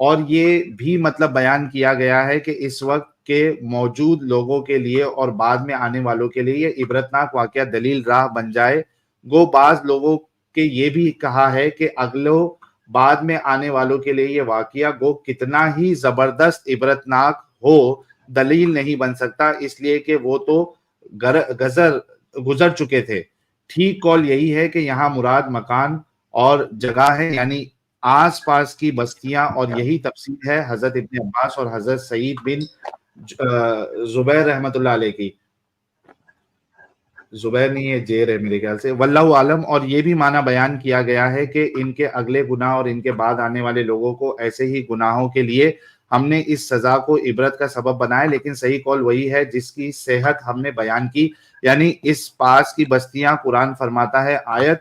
اور یہ بھی مطلب بیان کیا گیا ہے کہ اس وقت کے موجود لوگوں کے لیے اور بعد میں آنے والوں کے لیے یہ عبرتناک واقعہ دلیل راہ بن جائے. گو بعض لوگوں کے یہ بھی کہا ہے کہ اگلو بعد میں آنے والوں کے لیے یہ واقعہ گو کتنا ہی زبردست عبرتناک ہو دلیل نہیں بن سکتا، اس لیے کہ وہ تو گزر چکے تھے. ٹھیک قول یہی ہے کہ یہاں مراد مکان اور جگہ ہے، یعنی آس پاس کی بستیاں، اور یہی تفسیر ہے حضرت ابن عباس اور حضرت سعید بن زبیر رحمۃ اللہ علیہ کی. زبیر نہیں ہے، جیر ہے میرے خیال سے، واللہ عالم. اور یہ بھی معنی بیان کیا گیا ہے کہ ان کے اگلے گناہ اور ان کے بعد آنے والے لوگوں کو ایسے ہی گناہوں کے لیے ہم نے اس سزا کو عبرت کا سبب بنایا، لیکن صحیح قول وہی ہے جس کی صحت ہم نے بیان کی، یعنی اس پاس کی بستیاں. قرآن فرماتا ہے آیت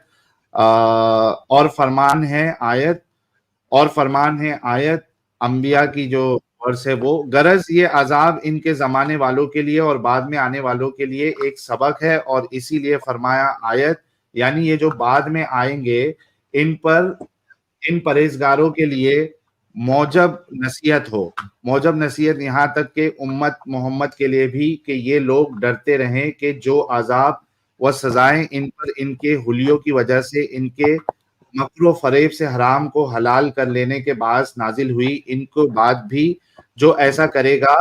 اور فرمان ہے آیت انبیاء کی جو ورس ہے وہ، غرض یہ عذاب ان کے زمانے والوں کے لیے اور بعد میں آنے والوں کے لیے ایک سبق ہے، اور اسی لیے فرمایا آیت، یعنی یہ جو بعد میں آئیں گے ان پرہیزگاروں کے لیے موجب نصیحت یہاں تک کہ امت محمد کے لیے بھی، کہ یہ لوگ ڈرتے رہیں کہ جو عذاب و سزائیں ان پر ان کے حلیوں کی وجہ سے ان کے مکر و فریب سے حرام کو حلال کر لینے کے باعث نازل ہوئی، ان کو بعد بھی جو ایسا کرے گا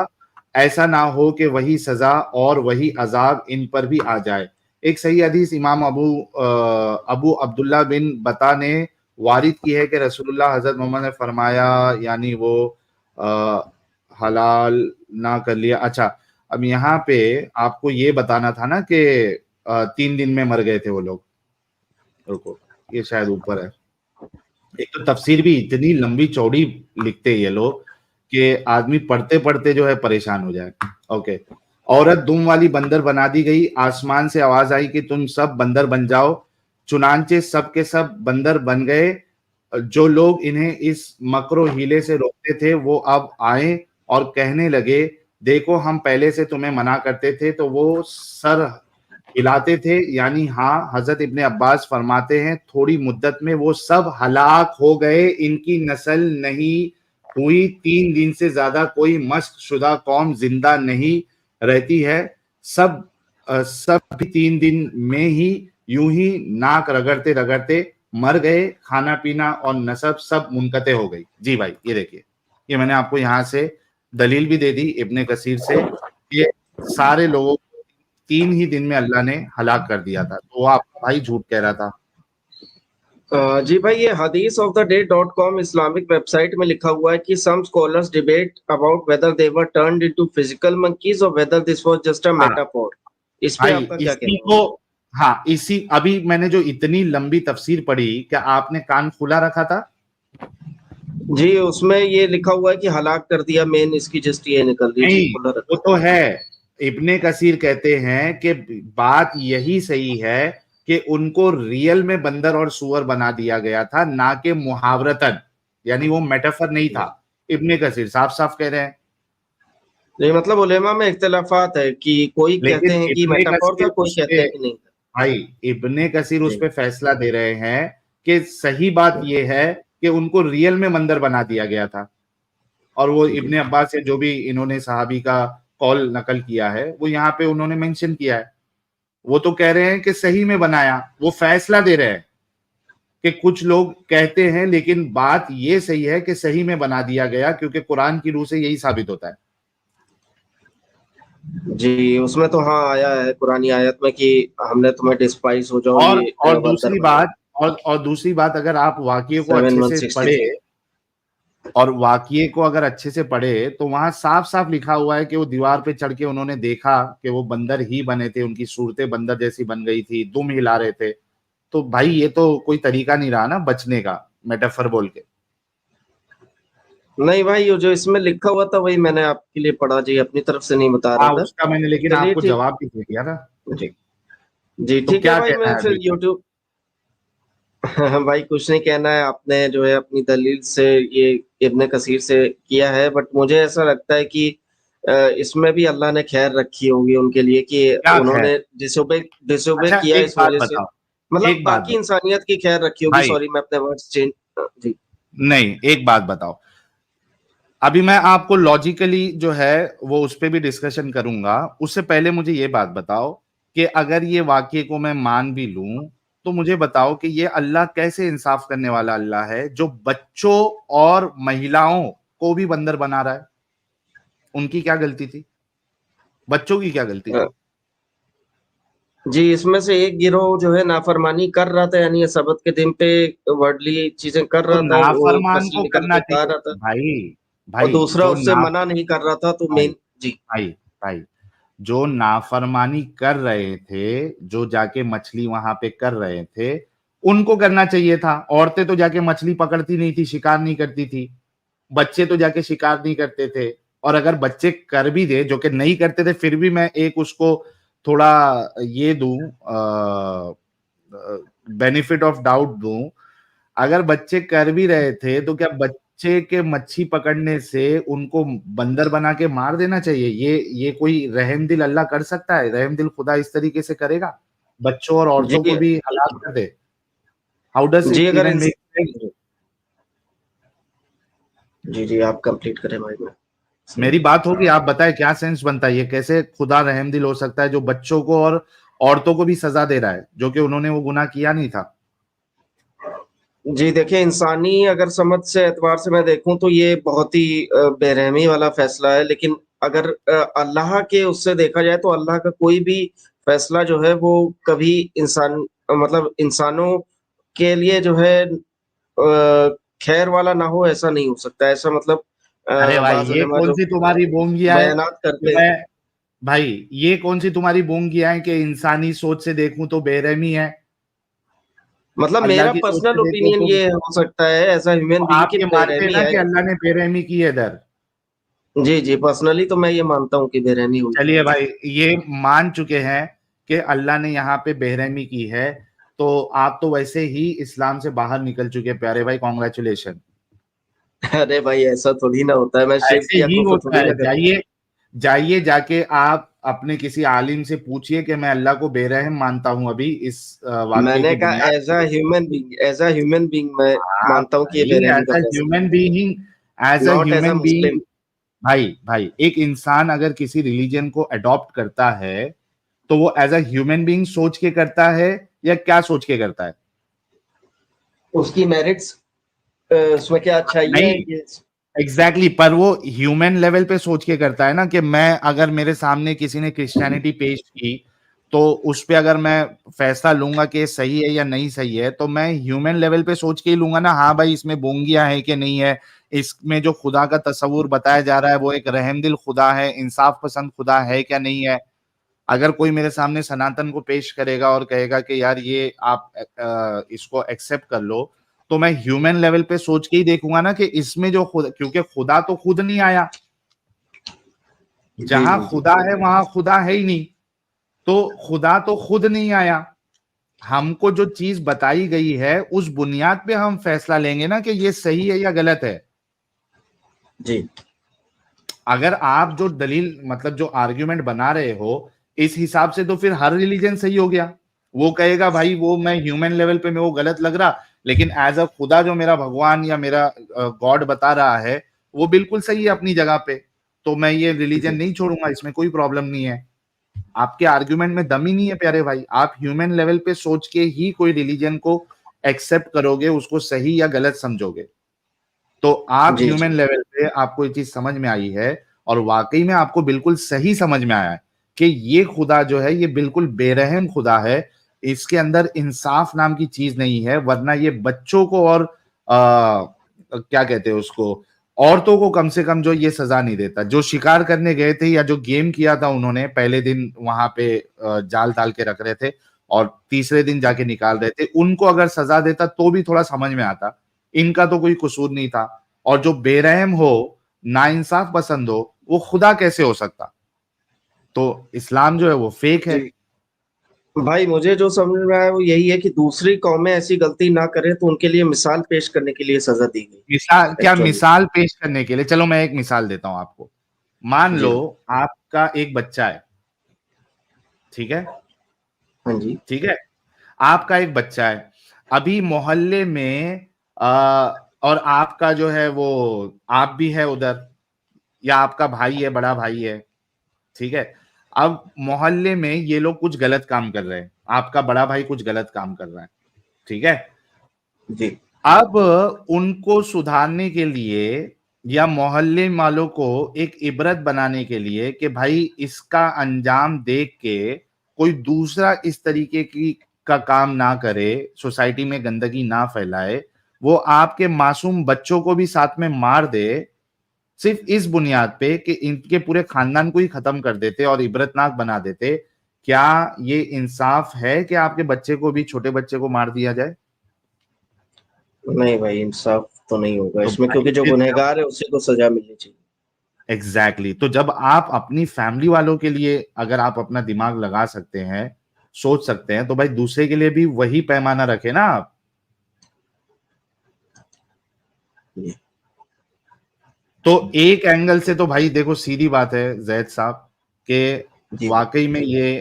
ایسا نہ ہو کہ وہی سزا اور وہی عذاب ان پر بھی آ جائے. ایک صحیح حدیث امام ابو عبداللہ بن بطا نے وارد کی ہے کہ رسول اللہ حضرت محمد نے فرمایا، یعنی وہ حلال نہ کر لیا. اچھا، اب یہاں پہ آپ کو یہ بتانا تھا نا کہ 3 دن میں مر گئے تھے وہ لوگ. رکو، یہ شاید اوپر ہے. ایک تو تفسیر بھی اتنی لمبی چوڑی لکھتے یہ لوگ کہ آدمی پڑھتے پڑھتے جو ہے پریشان ہو جائے. اوکے. عورت دم والی بندر بنا دی گئی، آسمان سے آواز آئی کہ تم سب بندر بن جاؤ، چنانچہ سب کے سب بندر بن گئے. جو لوگ انہیں اس مکر و حیلے سے روکتے تھے وہ اب آئے اور کہنے لگے دیکھو ہم پہلے سے تمہیں منع کرتے تھے، تو وہ سر ہلاتے تھے. یعنی ہاں، حضرت ابن عباس فرماتے ہیں تھوڑی مدت میں وہ سب ہلاک ہو گئے، ان کی نسل نہیں ہوئی. 3 دن سے زیادہ کوئی مشق شدہ قوم زندہ نہیں رہتی ہے. سب بھی 3 دن میں ہی یوں ہی ناک رگڑتے رگڑتے مر گئے. کھانا پینا اور نسب سب منقطع ہو گئی. جی بھائی، یہ دیکھیے، یہ میں نے آپ کو یہاں سے دلیل بھی دے دی ابن کثیر سے، یہ سارے لوگوں 3 ہی دن میں اللہ نے ہلاک کر دیا تھا. تو وہ آپ کا بھائی جھوٹ کہہ رہا تھا. جی بھائی، یہ حدیث of the day .com Islamic website میں لکھا ہوا ہے کہ some scholars debate about whether they were turned into physical monkeys or whether this was just a metaphor. اس پہ آپ کا کیا کہنا ہے؟ ہاں، ابھی میں نے جو اتنی لمبی تفسیر پڑھی، کیا آپ نے کان کھلا رکھا تھا؟ جی، اس میں یہ لکھا ہوا ہے کہ ہلاک کر دیا، مین اس کی جسٹ یہ نکل رہی ہے. وہ تو ہے. ابن کثیر کہتے ہیں کہ بات یہی صحیح ہے کہ ان کو ریئل میں بندر اور سور بنا دیا گیا تھا، نہ کہ محاورتن، یعنی وہ میٹافر نہیں تھا. ابن کثیر صاف صاف کہہ رہے ہیں. نہیں، مطلب علماء میں اختلافات ہے کہ کوئی کہتے ہیں کہ میٹافور تھا، کوئی کہتے ہیں کہ نہیں. بھائی ابن کثیر اس پہ فیصلہ دے رہے ہیں کہ صحیح بات یہ ہے کہ ان کو ریئل میں بندر بنا دیا گیا تھا. اور وہ ابن عباس سے جو بھی انہوں نے صحابی کا قول نقل کیا ہے وہ یہاں پہ انہوں نے مینشن کیا ہے. وہ تو کہہ رہے ہیں کہ صحیح میں بنایا. وہ فیصلہ دے رہے ہیں کہ کچھ لوگ کہتے ہیں لیکن بات یہ صحیح ہے کہ صحیح میں بنا دیا گیا، کیونکہ قرآن کی روح سے یہی ثابت ہوتا ہے. جی، اس میں تو ہاں آیا ہے قرآنی آیت میں کہ ہم نے تمہیں ڈسپائز ہو جاؤ. اور دوسری بات اگر آپ واقعے کو اچھے سے پڑھے اگر اچھے سے پڑھے تو وہاں صاف صاف لکھا ہوا ہے کہ وہ دیوار پہ چڑھ کے انہوں نے دیکھا کہ وہ بندر ہی بنے تھے، ان کی صورتیں بندر جیسی بن گئی تھی، دم ہلا رہے تھے. تو بھائی یہ تو کوئی طریقہ نہیں رہا نا بچنے کا، میٹافر بول کے. نہیں بھائی، جو اس میں لکھا ہوا تھا وہی میں نے آپ کے لیے پڑھا. جی، اپنی طرف سے نہیں بتا رہا تھا اس کا میں نے لیکن آپ کو جواب بھی دے دیا نا. جی ٹھیک ہے بھائی. میں پھر یوٹیوب بھائی کچھ نہیں کہنا ہے. آپ نے جو ہے اپنی دلیل سے یہ ابن کثیر سے کیا ہے، بٹ مجھے ایسا لگتا ہے کہ اس میں بھی اللہ نے خیر رکھی ہوگی ان کے لیے کہ انہوں نے ڈس اوبے کیا اس وجہ سے، مطلب باقی انسانیت کی خیر رکھی ہوگی. سوری، میں اپنے ورڈز چینج. جی نہیں، ایک بات بتاؤ، ابھی میں آپ کو لاجیکلی جو ہے وہ اس پہ بھی ڈسکشن کروں گا. اس سے پہلے مجھے یہ بات بتاؤ کہ اگر یہ واقعے کو میں مان بھی لوں تو مجھے بتاؤ کہ یہ اللہ کیسے انصاف کرنے والا اللہ ہے جو بچوں اور مہیلاؤں کو بھی بندر بنا رہا ہے؟ ان کی کیا غلطی تھی؟ بچوں کی کیا غلطی تھی؟ جی اس میں سے ایک گروہ جو ہے نافرمانی کر رہا تھا، یعنی سبت کے دن پہ ورڈلی چیزیں کر تو رہا تھا، وہ نافرمان کسی کو نکل کرنا کے کھا چاہیے رہا تھا، بھائی. اور بھائی دوسرا جو اس سے منع نہیں کر رہا تھا. تو بھائی مین جی بھائی بھائی جو نافرمانی کر رہے تھے، جو جا کے مچھلی وہاں پہ کر رہے تھے، ان کو کرنا چاہیے تھا. عورتیں تو جا کے مچھلی پکڑتی نہیں تھی، شکار نہیں کرتی تھی. بچے تو جا کے شکار نہیں کرتے تھے. اور اگر بچے کر بھی دے، جو کہ نہیں کرتے تھے، پھر بھی میں ایک اس کو تھوڑا یہ دوں، بینیفٹ آف ڈاؤٹ دوں. اگر بچے کر بھی رہے تھے تو کیا بچے کے مچھی پکڑنے سے ان کو بندر بنا کے مار دینا چاہیے؟ یہ کوئی رحم دل اللہ کر سکتا ہے؟ رحم دل خدا اس طریقے سے کرے گا بچوں اور عورتوں جی کو بھی ہلاک کر دے؟ ہاؤ ڈز جی اٹ اگر ایون میک سینس؟ جی آپ کمپلیٹ کریں بھائی. میں میری بات ہوگی، آپ بتائیں کیا سینس بنتا ہے؟ یہ کیسے خدا رحم دل ہو سکتا ہے جو بچوں کو اور عورتوں کو بھی سزا دے رہا ہے جو کہ انہوں نے وہ گناہ کیا نہیں تھا؟ جی دیکھیں، انسانی اگر سمجھ سے اعتبار سے میں دیکھوں تو یہ بہت ہی بے رحمی والا فیصلہ ہے. لیکن اگر اللہ کے اس سے دیکھا جائے تو اللہ کا کوئی بھی فیصلہ جو ہے وہ کبھی مطلب انسانوں کے لیے جو ہے خیر والا نہ ہو، ایسا نہیں ہو سکتا. ایسا مطلب ارے بھائی بعض یہ علماء کون جو سی تمہاری بونگیاں ہے بیانات کہ کرتے ہیں. میں بھائی یہ کون سی تمہاری بونگیاں ہے کہ انسانی سوچ سے دیکھوں تو بے رحمی ہے، مطلب اللہ میرا کی سوچ سے پرسنل دیکھو اوپینین تو یہ ہو سکتا ہے ایز اے ہیومن بینگ آپ کی یہ بے مانتے ہیں رحمی نا ہے. کہ اللہ نے بے رحمی کی ہے ادھر. جی پرسنلی تو میں یہ مانتا ہوں کہ بے رحمی ہوئی. چلیے بھائی یہ مان چکے ہیں کہ اللہ نے یہاں پہ بے رحمی کی ہے، تو آپ تو ویسے ہی اسلام سے باہر نکل چکے پیارے بھائی. کانگریچولیشن. ارے بھائی ایسا تھوڑی نہ ہوتا ہے، میں شرک ایسے کیا ہی کفر ہوتا تھوڑی ہے. نہ کرتا. جائیے جا کے آپ اپنے کسی عالم سے پوچھئے کہ میں اللہ کو بے رحم مانتا ہوں ابھی اس میں واقعے نے کی کہا بنیاد ایز پہ. A human being, as a human being میں آپ مانتا ہوں کہ یہ بے بھائی رحمی ایز کا اے فیصلہ ہیومن بینگ، ایز ہے، a not as a human Muslim. Being بھائی ایک انسان اگر کسی ریلیجن کو اڈاپٹ کرتا ہے تو وہ ایز اے ہیومن بینگ سوچ کے کرتا ہے یا کیا سوچ کے کرتا ہے؟ اس کی میرٹس، اس میں کیا اچھائی ہے نہیں ایگزیکٹلی پر وہ ہیومن لیول پہ سوچ کے کرتا ہے نا. کہ میں اگر میرے سامنے کسی نے کرسچینٹی پیش کی تو اس پہ اگر میں فیصلہ لوں گا کہ صحیح ہے یا نہیں صحیح ہے تو میں ہیومن لیول پہ سوچ کے ہی لوں گا نا. ہاں بھائی اس میں بونگیاں ہے کہ نہیں ہے، اس میں جو خدا کا تصور بتایا جا رہا ہے وہ ایک رحم دل خدا ہے، انصاف پسند خدا ہے کیا نہیں ہے. اگر کوئی میرے سامنے سناتن کو پیش کرے گا اور کہے گا کہ یار یہ آپ اس کو ایکسپٹ کر لو، تو میں ہیومن لیول پہ سوچ کے ہی دیکھوں گا نا کہ اس میں جو کیونکہ خدا تو خود نہیں آیا. جہاں جی خدا ہے وہاں خدا ہے ہی نہیں، تو خدا تو خود نہیں آیا. ہم کو جو چیز بتائی گئی ہے اس بنیاد پہ ہم فیصلہ لیں گے نا کہ یہ صحیح ہے یا غلط ہے. جی اگر آپ جو دلیل مطلب جو آرگیومنٹ بنا رہے ہو اس حساب سے تو پھر ہر ریلیجن صحیح ہو گیا. وہ کہے گا بھائی وہ میں ہیومن لیول پہ میں وہ غلط لگ رہا، لیکن ایز اے خدا جو میرا بھگوان یا میرا گاڈ بتا رہا ہے وہ بالکل صحیح ہے اپنی جگہ پہ، تو میں یہ ریلیجن نہیں چھوڑوں گا، اس میں کوئی پرابلم نہیں ہے. آپ کے آرگیومنٹ میں دم ہی نہیں ہے پیارے بھائی. آپ ہیومن لیول پہ سوچ کے ہی کوئی ریلیجن کو ایکسپٹ کرو گے، اس کو صحیح یا غلط سمجھو گے. تو آپ جی ہیومن لیول پہ آپ کو یہ چیز سمجھ میں آئی ہے اور واقعی میں آپ کو بالکل صحیح سمجھ میں آیا ہے کہ یہ خدا جو ہے یہ بالکل بے رحم خدا ہے، اس کے اندر انصاف نام کی چیز نہیں ہے. ورنہ یہ بچوں کو اور کیا کہتے ہیں اس کو، عورتوں کو کم سے کم جو یہ سزا نہیں دیتا. جو شکار کرنے گئے تھے یا جو گیم کیا تھا انہوں نے پہلے دن وہاں پہ جال ڈال کے رکھ رہے تھے اور تیسرے دن جا کے نکال رہے تھے، ان کو اگر سزا دیتا تو بھی تھوڑا سمجھ میں آتا. ان کا تو کوئی قصور نہیں تھا. اور جو بے رحم ہو، نا انصاف پسند ہو، وہ خدا کیسے ہو سکتا؟ تو اسلام جو ہے وہ فیک ہے. جی بھائی مجھے جو سمجھ میں آیا وہ یہی ہے کہ دوسری قومیں ایسی غلطی نہ کریں تو ان کے لیے مثال پیش کرنے کے لیے سزا دی گئی مثال کیا؟ ایکچولی. مثال پیش کرنے کے لیے چلو میں ایک مثال دیتا ہوں آپ کو. مان جی لو آپ کا ایک بچہ ہے، ٹھیک ہے، ہاں جی ٹھیک ہے، آپ کا ایک بچہ ہے ابھی محلے میں اور آپ کا جو ہے وہ آپ بھی ہے ادھر، یا آپ کا بھائی ہے, بڑا بھائی ہے, ٹھیک ہے, اب محلے میں یہ لوگ کچھ غلط کام کر رہے ہیں, آپ کا بڑا بھائی کچھ غلط کام کر رہا ہے, ٹھیک ہے, جی اب ان کو سدھارنے کے لیے یا محلے والوں کو ایک عبرت بنانے کے لیے کہ بھائی اس کا انجام دیکھ کے کوئی دوسرا اس طریقے کی کا کام نہ کرے, سوسائٹی میں گندگی نہ پھیلائے, وہ آپ کے معصوم بچوں کو بھی ساتھ میں مار دے, صرف اس بنیاد پہ کہ ان کے پورے خاندان کو ہی ختم کر دیتے اور عبرتناک بنا دیتے, کیا یہ انصاف ہے کہ آپ کے بچے کو بھی, چھوٹے بچے کو مار دیا جائے؟ نہیں بھائی, انصاف تو نہیں ہوگا تو اس میں, کیونکہ جو بھائی گنہگار ہے اسی کو سزا ملنی چاہیے. ایگزیکٹلی, تو جب آپ اپنی فیملی والوں کے لیے اگر آپ اپنا دماغ لگا سکتے ہیں, سوچ سکتے ہیں, تو بھائی دوسرے کے لیے بھی وہی پیمانہ رکھے نا آپ. جی تو ایک اینگل سے تو بھائی دیکھو سیدھی بات ہے زید صاحب کہ جی بھائی. واقعی میں یہ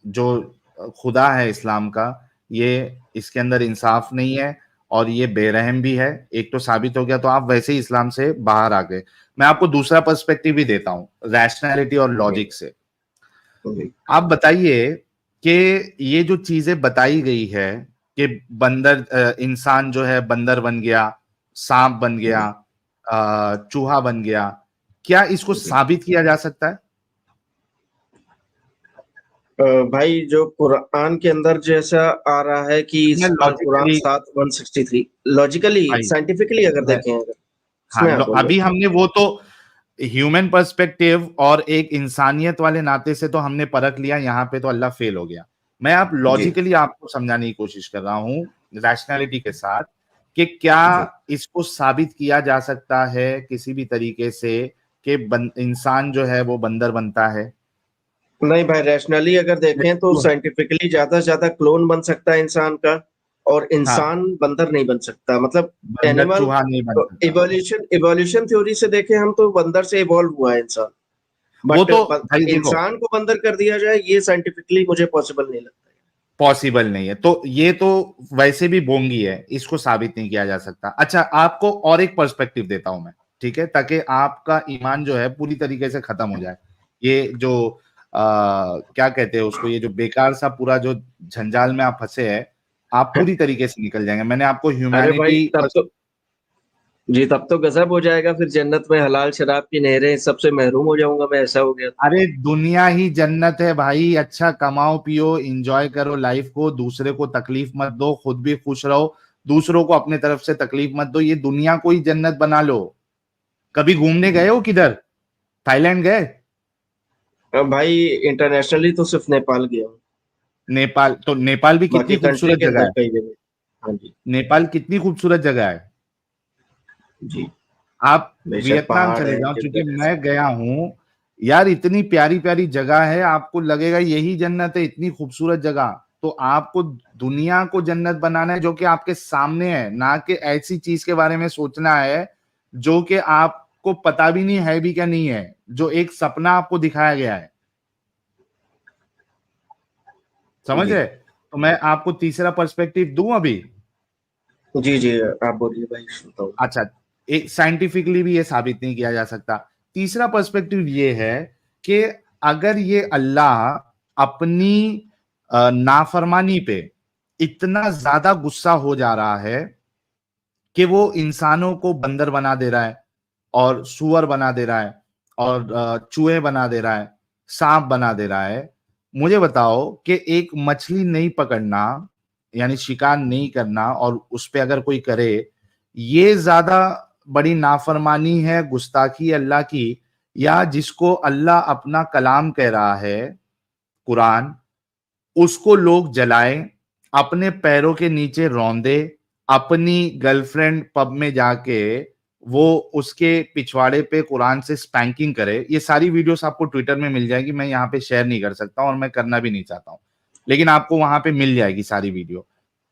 جو خدا ہے اسلام کا, یہ اس کے اندر انصاف نہیں ہے اور یہ بے رحم بھی ہے. ایک تو ثابت ہو گیا, تو آپ ویسے ہی اسلام سے باہر آ گئے. میں آپ کو دوسرا پرسپیکٹو بھی دیتا ہوں, ریشنلٹی اور جی لاجک سے. جی آپ بتائیے کہ یہ جو چیزیں بتائی گئی ہے کہ بندر, انسان جو ہے بندر بن گیا, سانپ بن جی گیا, چوہا بن گیا, کیا اس کو جی. ثابت کیا جا سکتا ہے؟ بھائی جو قرآن کے اندر جیسا آ رہا ہے کہ میں القرآن لاجیکلی 7:163 لاجیکلی بھائی, سائنٹیفکلی اگر دیکھیں, اگر اس ہاں میں آپ بولے. ابھی ہم نے وہ تو ہیومن پرسپیکٹیو اور ایک انسانیت والے ناطے سے تو ہم نے پرکھ لیا, یہاں پہ تو اللہ فیل ہو گیا. میں آپ جی لاجیکلی آپ کو سمجھانے کی کوشش کر رہا ہوں ریشنلٹی کے ساتھ کہ کیا جی. اس کو ثابت کیا جا سکتا ہے کسی بھی طریقے سے کہ انسان جو ہے وہ بندر بنتا ہے؟ نہیں بھائی, ریشنلی اگر دیکھیں تو سائنٹیفکلی زیادہ سے زیادہ کلون بن سکتا ہے انسان کا, اور ہاں, انسان بندر نہیں بن سکتا. مطلب بندر اینیمل چوہا نہیں بن سکتا. ایولیوشن تھیوری سے دیکھیں ہم تو بندر سے ایوالو ہوا ہے انسان, وہ بٹ تو بھائی دیکھو انسان کو بندر کر دیا جائے یہ سائنٹیفکلی مجھے پاسبل نہیں لگتا ہے. پاسبل نہیں ہے, تو یہ تو ویسے بھی بونگی ہے, اس کو ثابت نہیں کیا جا سکتا. اچھا آپ کو اور ایک پرسپیکٹو دیتا ہوں میں, ٹھیک ہے, تاکہ آپ کا ایمان جو ہے پوری طریقے سے ختم ہو جائے. یہ جو کیا کہتے ہیں اس کو, یہ جو بیکار سا پورا جو جھنجال میں آپ پھنسے ہیں, آپ پوری طریقے سے نکل جائیں گے. میں نے آپ کو ارے بھائی ہیومینٹی, تب تو غضب ہو جائے گا, پھر جنت میں حلال شراب کی نہریں, سب سے محروم ہو جاؤں گا میں, ایسا ہو گیا. ارے دنیا ہی جنت ہے بھائی, اچھا کماؤ پیو, انجوائے کرو لائف کو, دوسرے کو تکلیف مت دو, خود بھی خوش رہو, دوسروں کو اپنے طرف سے تکلیف مت دو. یہ دنیا کو ہی جنت بنا لو. کبھی گھومنے جی گئے ہو کدھر؟ تھائی لینڈ گئے؟ بھائی انٹرنیشنلی تو صرف نیپال گیا ہوں, نیپال؟ تو نیپال بھی کتنی باقی کنٹری خوبصورت کے جگہ اندر ہے. کئی جگہ. ہاں جی. نیپال کتنی خوبصورت جگہ ہے. جی آپ بے شک, ویتنام پہاڑ چلے ہے, جاؤ, جنگل کیونکہ ہے, میں گیا ہوں یار, اتنی پیاری پیاری جگہ ہے, آپ کو لگے گا یہی جنت ہے, اتنی خوبصورت جگہ. تو آپ کو دنیا کو جنت بنانا ہے جو کہ آپ کے سامنے ہے, نہ کہ ایسی چیز کے بارے میں سوچنا ہے جو کہ آپ کو پتا بھی نہیں ہے بھی کیا نہیں ہے, جو ایک سپنا آپ کو دکھایا گیا ہے. سمجھ جی رہے؟ تو میں آپ کو تیسرا پرسپیکٹو دوں ابھی. جی جی, آپ بولیے بھائی, سنتا ہوں. اچھا, ایک سائنٹیفکلی بھی یہ ثابت نہیں کیا جا سکتا. تیسرا پرسپیکٹو یہ ہے کہ اگر یہ اللہ اپنی نافرمانی پہ اتنا زیادہ غصہ ہو جا رہا ہے کہ وہ انسانوں کو بندر بنا دے رہا ہے, اور سور بنا دے رہا ہے, اور چوہے بنا دے رہا ہے, سانپ بنا دے رہا ہے, مجھے بتاؤ کہ ایک مچھلی نہیں پکڑنا, یعنی شکار نہیں کرنا, اور اس پہ اگر کوئی کرے, یہ زیادہ بڑی نافرمانی ہے, گستاخی اللہ کی, یا جس کو اللہ اپنا کلام کہہ رہا ہے قرآن, اس کو لوگ جلائیں, اپنے پیروں کے نیچے روندے, اپنی گرل فرینڈ پب میں جا کے وہ اس کے پچھواڑے پہ قرآن سے سپینکنگ کرے. یہ ساری ویڈیوز آپ کو ٹویٹر میں مل جائے گی, میں یہاں پہ شیئر نہیں کر سکتا اور میں کرنا بھی نہیں چاہتا ہوں, لیکن آپ کو وہاں پہ مل جائے گی ساری ویڈیو.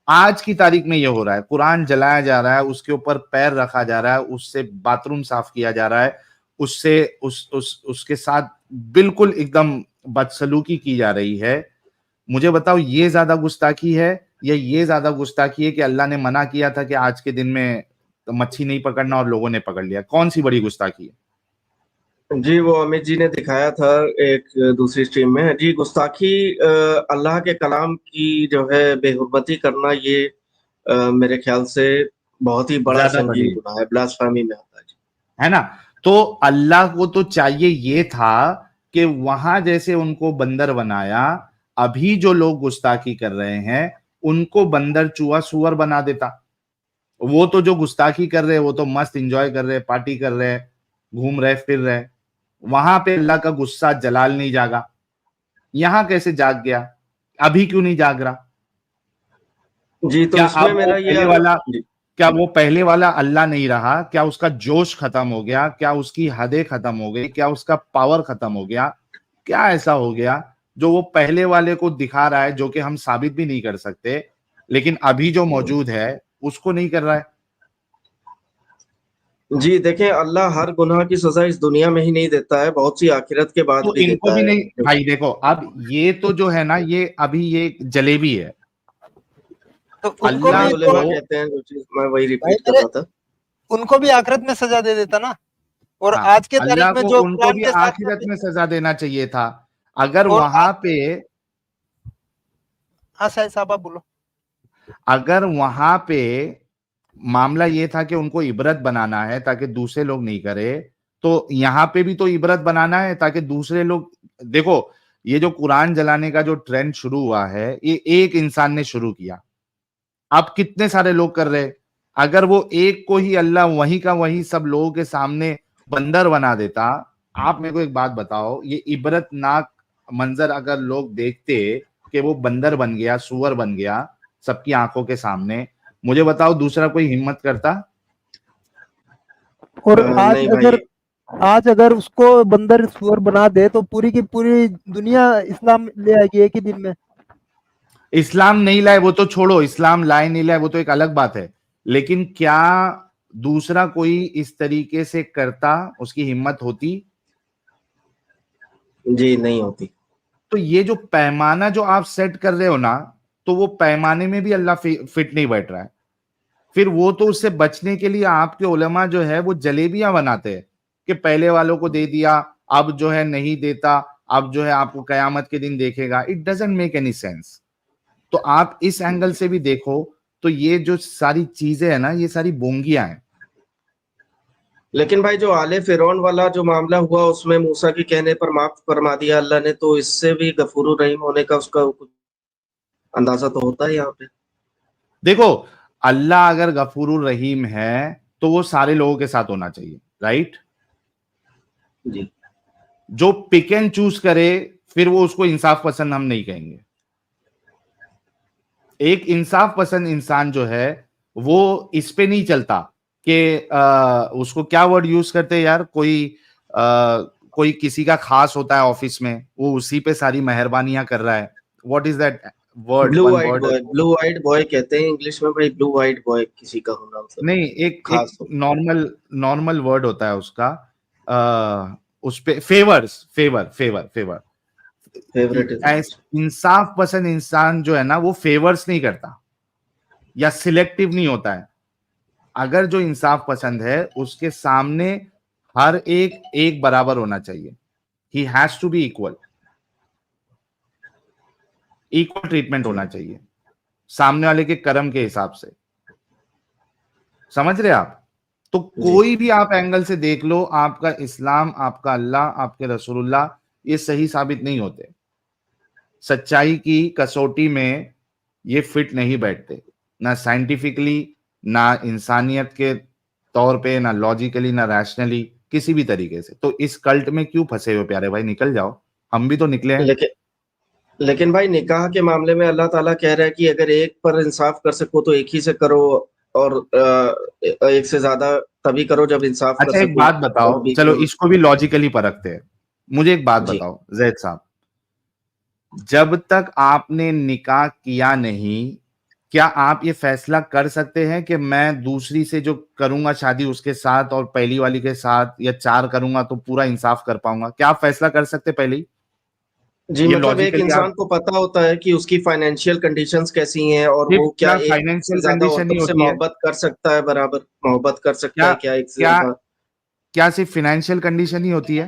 آج کی تاریخ میں یہ ہو رہا ہے, قرآن جلایا جا رہا ہے, اس کے اوپر پیر رکھا جا رہا ہے, اس سے باتھ روم صاف کیا جا رہا ہے, اس سے اس کے ساتھ بالکل ایک دم بدسلوکی کی جا رہی ہے. مجھے بتاؤ یہ زیادہ گستاخی ہے یا یہ زیادہ گستاخی ہے کہ اللہ نے منع کیا تھا کہ آج کے دن میں مچھی نہیں پکڑنا اور لوگوں نے پکڑ لیا؟ کون سی بڑی گستاخی ہے؟ جی وہ امت جی نے دکھایا تھا ایک دوسری اسٹریم میں جی گستاخی اللہ کے کلام کی جو ہے بے حرمتی کرنا یہ میرے خیال سے بہت ہی بڑا زیادہ سنگین بڑی گناہ ہے بلاسفیمی میں آتا ہے جی ہے نا. تو اللہ کو تو چاہیے یہ تھا کہ وہاں جیسے ان کو بندر بنایا, ابھی جو لوگ گستاخی کر رہے ہیں ان کو بندر چوہا سور بنا دیتا. وہ تو جو گستاخی کر رہے وہ تو مست انجوائے کر رہے, پارٹی کر رہے, گھوم رہے پھر رہے. وہاں پہ اللہ کا غصہ جلال نہیں جاگا, یہاں کیسے جاگ گیا؟ ابھی کیوں نہیں جاگ رہا؟ جی تو کیا اس اب میں وہ میرا پہلے یہ والا جی کیا وہ پہلے والا اللہ نہیں رہا؟ کیا اس کا جوش ختم ہو گیا؟ کیا اس کی حدیں ختم ہو گئی؟ کیا اس کا پاور ختم ہو گیا؟ کیا ایسا ہو گیا جو وہ پہلے والے کو دکھا رہا ہے, جو کہ ہم ثابت بھی نہیں کر سکتے, لیکن ابھی جو موجود ہے اس کو نہیں کر رہا ہے؟ جی دیکھیں اللہ ہر گناہ کی سزا اس دنیا میں ہی نہیں دیتا ہے, بہت سی آخرت کے بعد تو بھی ان کو دیتا بھی نہیں ہے. بھائی. دیکھو اب یہ تو جو ہے نا, یہ ابھی یہ جلیبی ہے. تو ان کو وہی اللہ بھی علماء کو کہتے ہیں جو چیز میں وہی بھائی ریپیٹ کر میرے رہا تھا. ان کو بھی آخرت میں سزا دے دیتا نا, اور ہاں, آج کے اللہ تاریخ میں کو جو ان کو قرآن بھی کے ساتھ آخرت میں سزا دینا چاہیے تھا اگر اور وہاں پہ ہاں شاہد صاحب آپ بولو. اگر وہاں پہ معاملہ یہ تھا کہ ان کو عبرت بنانا ہے تاکہ دوسرے لوگ نہیں کرے, تو یہاں پہ بھی تو عبرت بنانا ہے تاکہ دوسرے لوگ دیکھو. یہ جو قرآن جلانے کا جو ٹرینڈ شروع ہوا ہے یہ ایک انسان نے شروع کیا, اب کتنے سارے لوگ کر رہے. اگر وہ ایک کو ہی اللہ وہی کا وہی سب لوگوں کے سامنے بندر بنا دیتا. آپ میرے کو ایک بات بتاؤ, یہ عبرت ناک منظر اگر لوگ دیکھتے کہ وہ بندر بن گیا, سور بن گیا سب کی آنکھوں کے سامنے, مجھے بتاؤ دوسرا کوئی ہمت کرتا؟ اور نہیں بھائی آج اگر اس کو بندر سور بنا دے تو پوری کی پوری دنیا اسلام لے آئے گی ایک ہی دن میں. اسلام نہیں لائے وہ تو چھوڑو, اسلام لائے نہیں لائے وہ تو ایک الگ بات ہے, لیکن کیا دوسرا کوئی اس طریقے سے کرتا؟ اس کی ہمت ہوتی؟ جی نہیں ہوتی. تو یہ جو پیمانہ جو آپ سیٹ کر رہے ہو نا, تو وہ پیمانے میں بھی اللہ فٹ نہیں بیٹھ رہا ہے. پھر وہ تو اس سے بچنے کے لیے آپ کے علماء جو ہے وہ جلیبیاں بناتے ہیں کہ پہلے والوں کو دے دیا, اب جو ہے نہیں دیتا, اب جو ہے آپ کو قیامت کے دن دیکھے گا. It doesn't make any sense. تو آپ اس اینگل سے بھی دیکھو تو یہ جو ساری چیزیں ہیں نا, یہ ساری بونگیاں ہیں. لیکن بھائی جو آل فرعون والا جو معاملہ ہوا اس میں موسیٰ کے کہنے پر معاف فرما دیا اللہ نے, تو اس سے بھی غفور الرحیم ہونے کا اس کا کچھ اندازہ تو ہوتا ہے یہاں پہ. دیکھو اللہ اگر غفور الرحیم ہے تو وہ سارے لوگوں کے ساتھ ہونا چاہیے, رائٹ؟ جی جو پک اینڈ چوز کرے پھر وہ اس کو انصاف پسند ہم نہیں کہیں گے. ایک انصاف پسند انسان جو ہے وہ اس پہ نہیں چلتا کہ اس کو کیا ورڈ یوز کرتے یار, کوئی کسی کا خاص ہوتا ہے آفس میں, وہ اسی پہ ساری مہربانیاں کر رہا ہے. What is that word? Blue one white word. Boy, blue white boy کہتے ہیں انگلش میں بھائی, بلو وائٹ بوائے کسی کا ہونا مطلب نہیں, ایک خاص ہو. نارمل ورڈ ہوتا ہے اس کا, اس پہ فیور. فیوریٹ. انصاف پسند انسان جو ہے نا وہ فیورز نہیں کرتا یا سلیکٹیو نہیں ہوتا ہے. اگر جو انصاف پسند ہے اس کے سامنے ہر ایک برابر ہونا چاہیے. He has to be equal treatment ہونا چاہیے سامنے والے کے کرم کے حساب سے. سمجھ رہے آپ؟ تو جی کوئی بھی آپ اینگل سے دیکھ لو, آپ کا اسلام, آپ کا اللہ, آپ کے رسول اللہ یہ صحیح ثابت نہیں ہوتے. سچائی کی کسوٹی میں یہ فٹ نہیں بیٹھتے, نہ سائنٹیفکلی, نہ انسانیت کے طور پہ, نہ لاجیکلی, نہ ریشنلی, کسی بھی طریقے سے. تو اس کلٹ میں کیوں پھنسے ہو پیارے بھائی؟ نکل جاؤ, ہم بھی تو نکلے ہیں. لیکن بھائی نکاح کے معاملے میں اللہ تعالیٰ کہہ رہا ہے کہ اگر ایک پر انصاف کر سکو تو ایک ہی سے کرو, اور ایک سے زیادہ تبھی کرو جب انصاف کر اچھا ایک سکو. بات بتاؤ, اور چلو اس کو بھی لاجیکلی پرکھتے ہیں. مجھے ایک بات جی بتاؤ زید صاحب, جب تک آپ نے نکاح کیا نہیں, کیا آپ یہ فیصلہ کر سکتے ہیں کہ میں دوسری سے جو کروں گا شادی اس کے ساتھ اور پہلی والی کے ساتھ یا 4 کروں گا تو پورا انصاف کر پاؤں گا؟ کیا آپ فیصلہ کر سکتے پہلے ہی؟ جی یہ مطلب ایک لاجیکلی آپ انسان کو پتا ہوتا ہے کہ اس کی فائنینشیل کنڈیشنز کیسی ہیں, اور وہ کیا کیا ایک سے فائنینشیل زیادہ کنڈیشن عورتوں ہی سے ہوتی ہے؟ محبت کر سکتا ہے, برابر محبت کر سکتا کیا ہے کیا ایک سے کیا زیادہ. کیا صرف فائنینشیل کنڈیشن ہی ہوتی ہے؟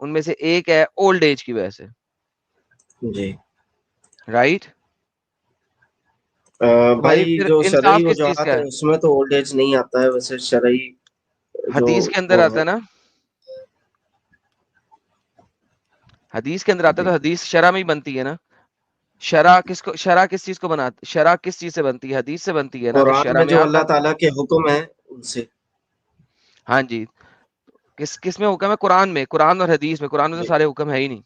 ان میں سے ایک ہے اولڈ ایج کی وجہ سے. جی رائٹ بھائی پھر جو شرعی انصاف کس چیز وجوہات کا ہے اس میں تو اولڈ ایج نہیں آتا ہے, ویسے شرعی جو حدیث کے اندر آتا ہے نا, حدیث کے اندر آتا ہے تو حدیث شرع میں ہی بنتی ہے نا. شرع کس چیز کو بناتی, شرع کس چیز سے بنتی ہے, حدیث سے بنتی ہے نا, تو قرآن شرع میں میں جو آتا. اللہ تعالیٰ کے حکم ہیں ان سے. ہاں جی, کس میں حکم ہے؟ قرآن میں, قرآن اور حدیث میں. قرآن میں تو سارے حکم ہے ہی نہیں.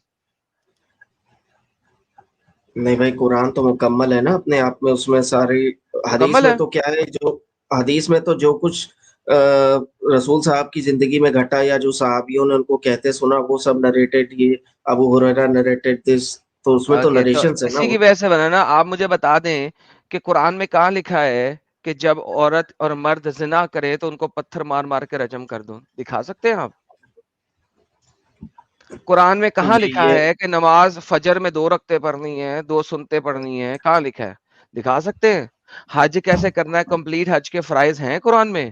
نہیں بھائی, قرآن تو مکمل ہے نا اپنے آپ میں, اس میں ساری. حدیث مکمل میں ہے. تو کیا ہے, جو حدیث میں تو جو کچھ رسول صاحب کی زندگی میں گھٹا یا جو صحابیوں نے ان کو کہتے سنا وہ سب نریٹڈ, یہ ابو ہریرہ نریٹڈ دس, تو اس میں تو اوکے, تو نریشنز ہے نا اسی وہ. کی وجہ سے بنا نا. آپ مجھے بتا دیں کہ قرآن میں کہاں لکھا ہے کہ جب عورت اور مرد زنا کرے تو ان کو پتھر مار مار کے رجم کر دو؟ دکھا سکتے ہیں آپ؟ قرآن میں کہاں جی لکھا یہ ہے کہ نماز فجر میں 2 رکعتیں پڑھنی ہے, 2 سنتے پڑھنی ہے؟ کہاں لکھا ہے؟ دکھا سکتے ہیں؟ حج کیسے کرنا ہے, کمپلیٹ حج کے فرائض ہیں قرآن میں.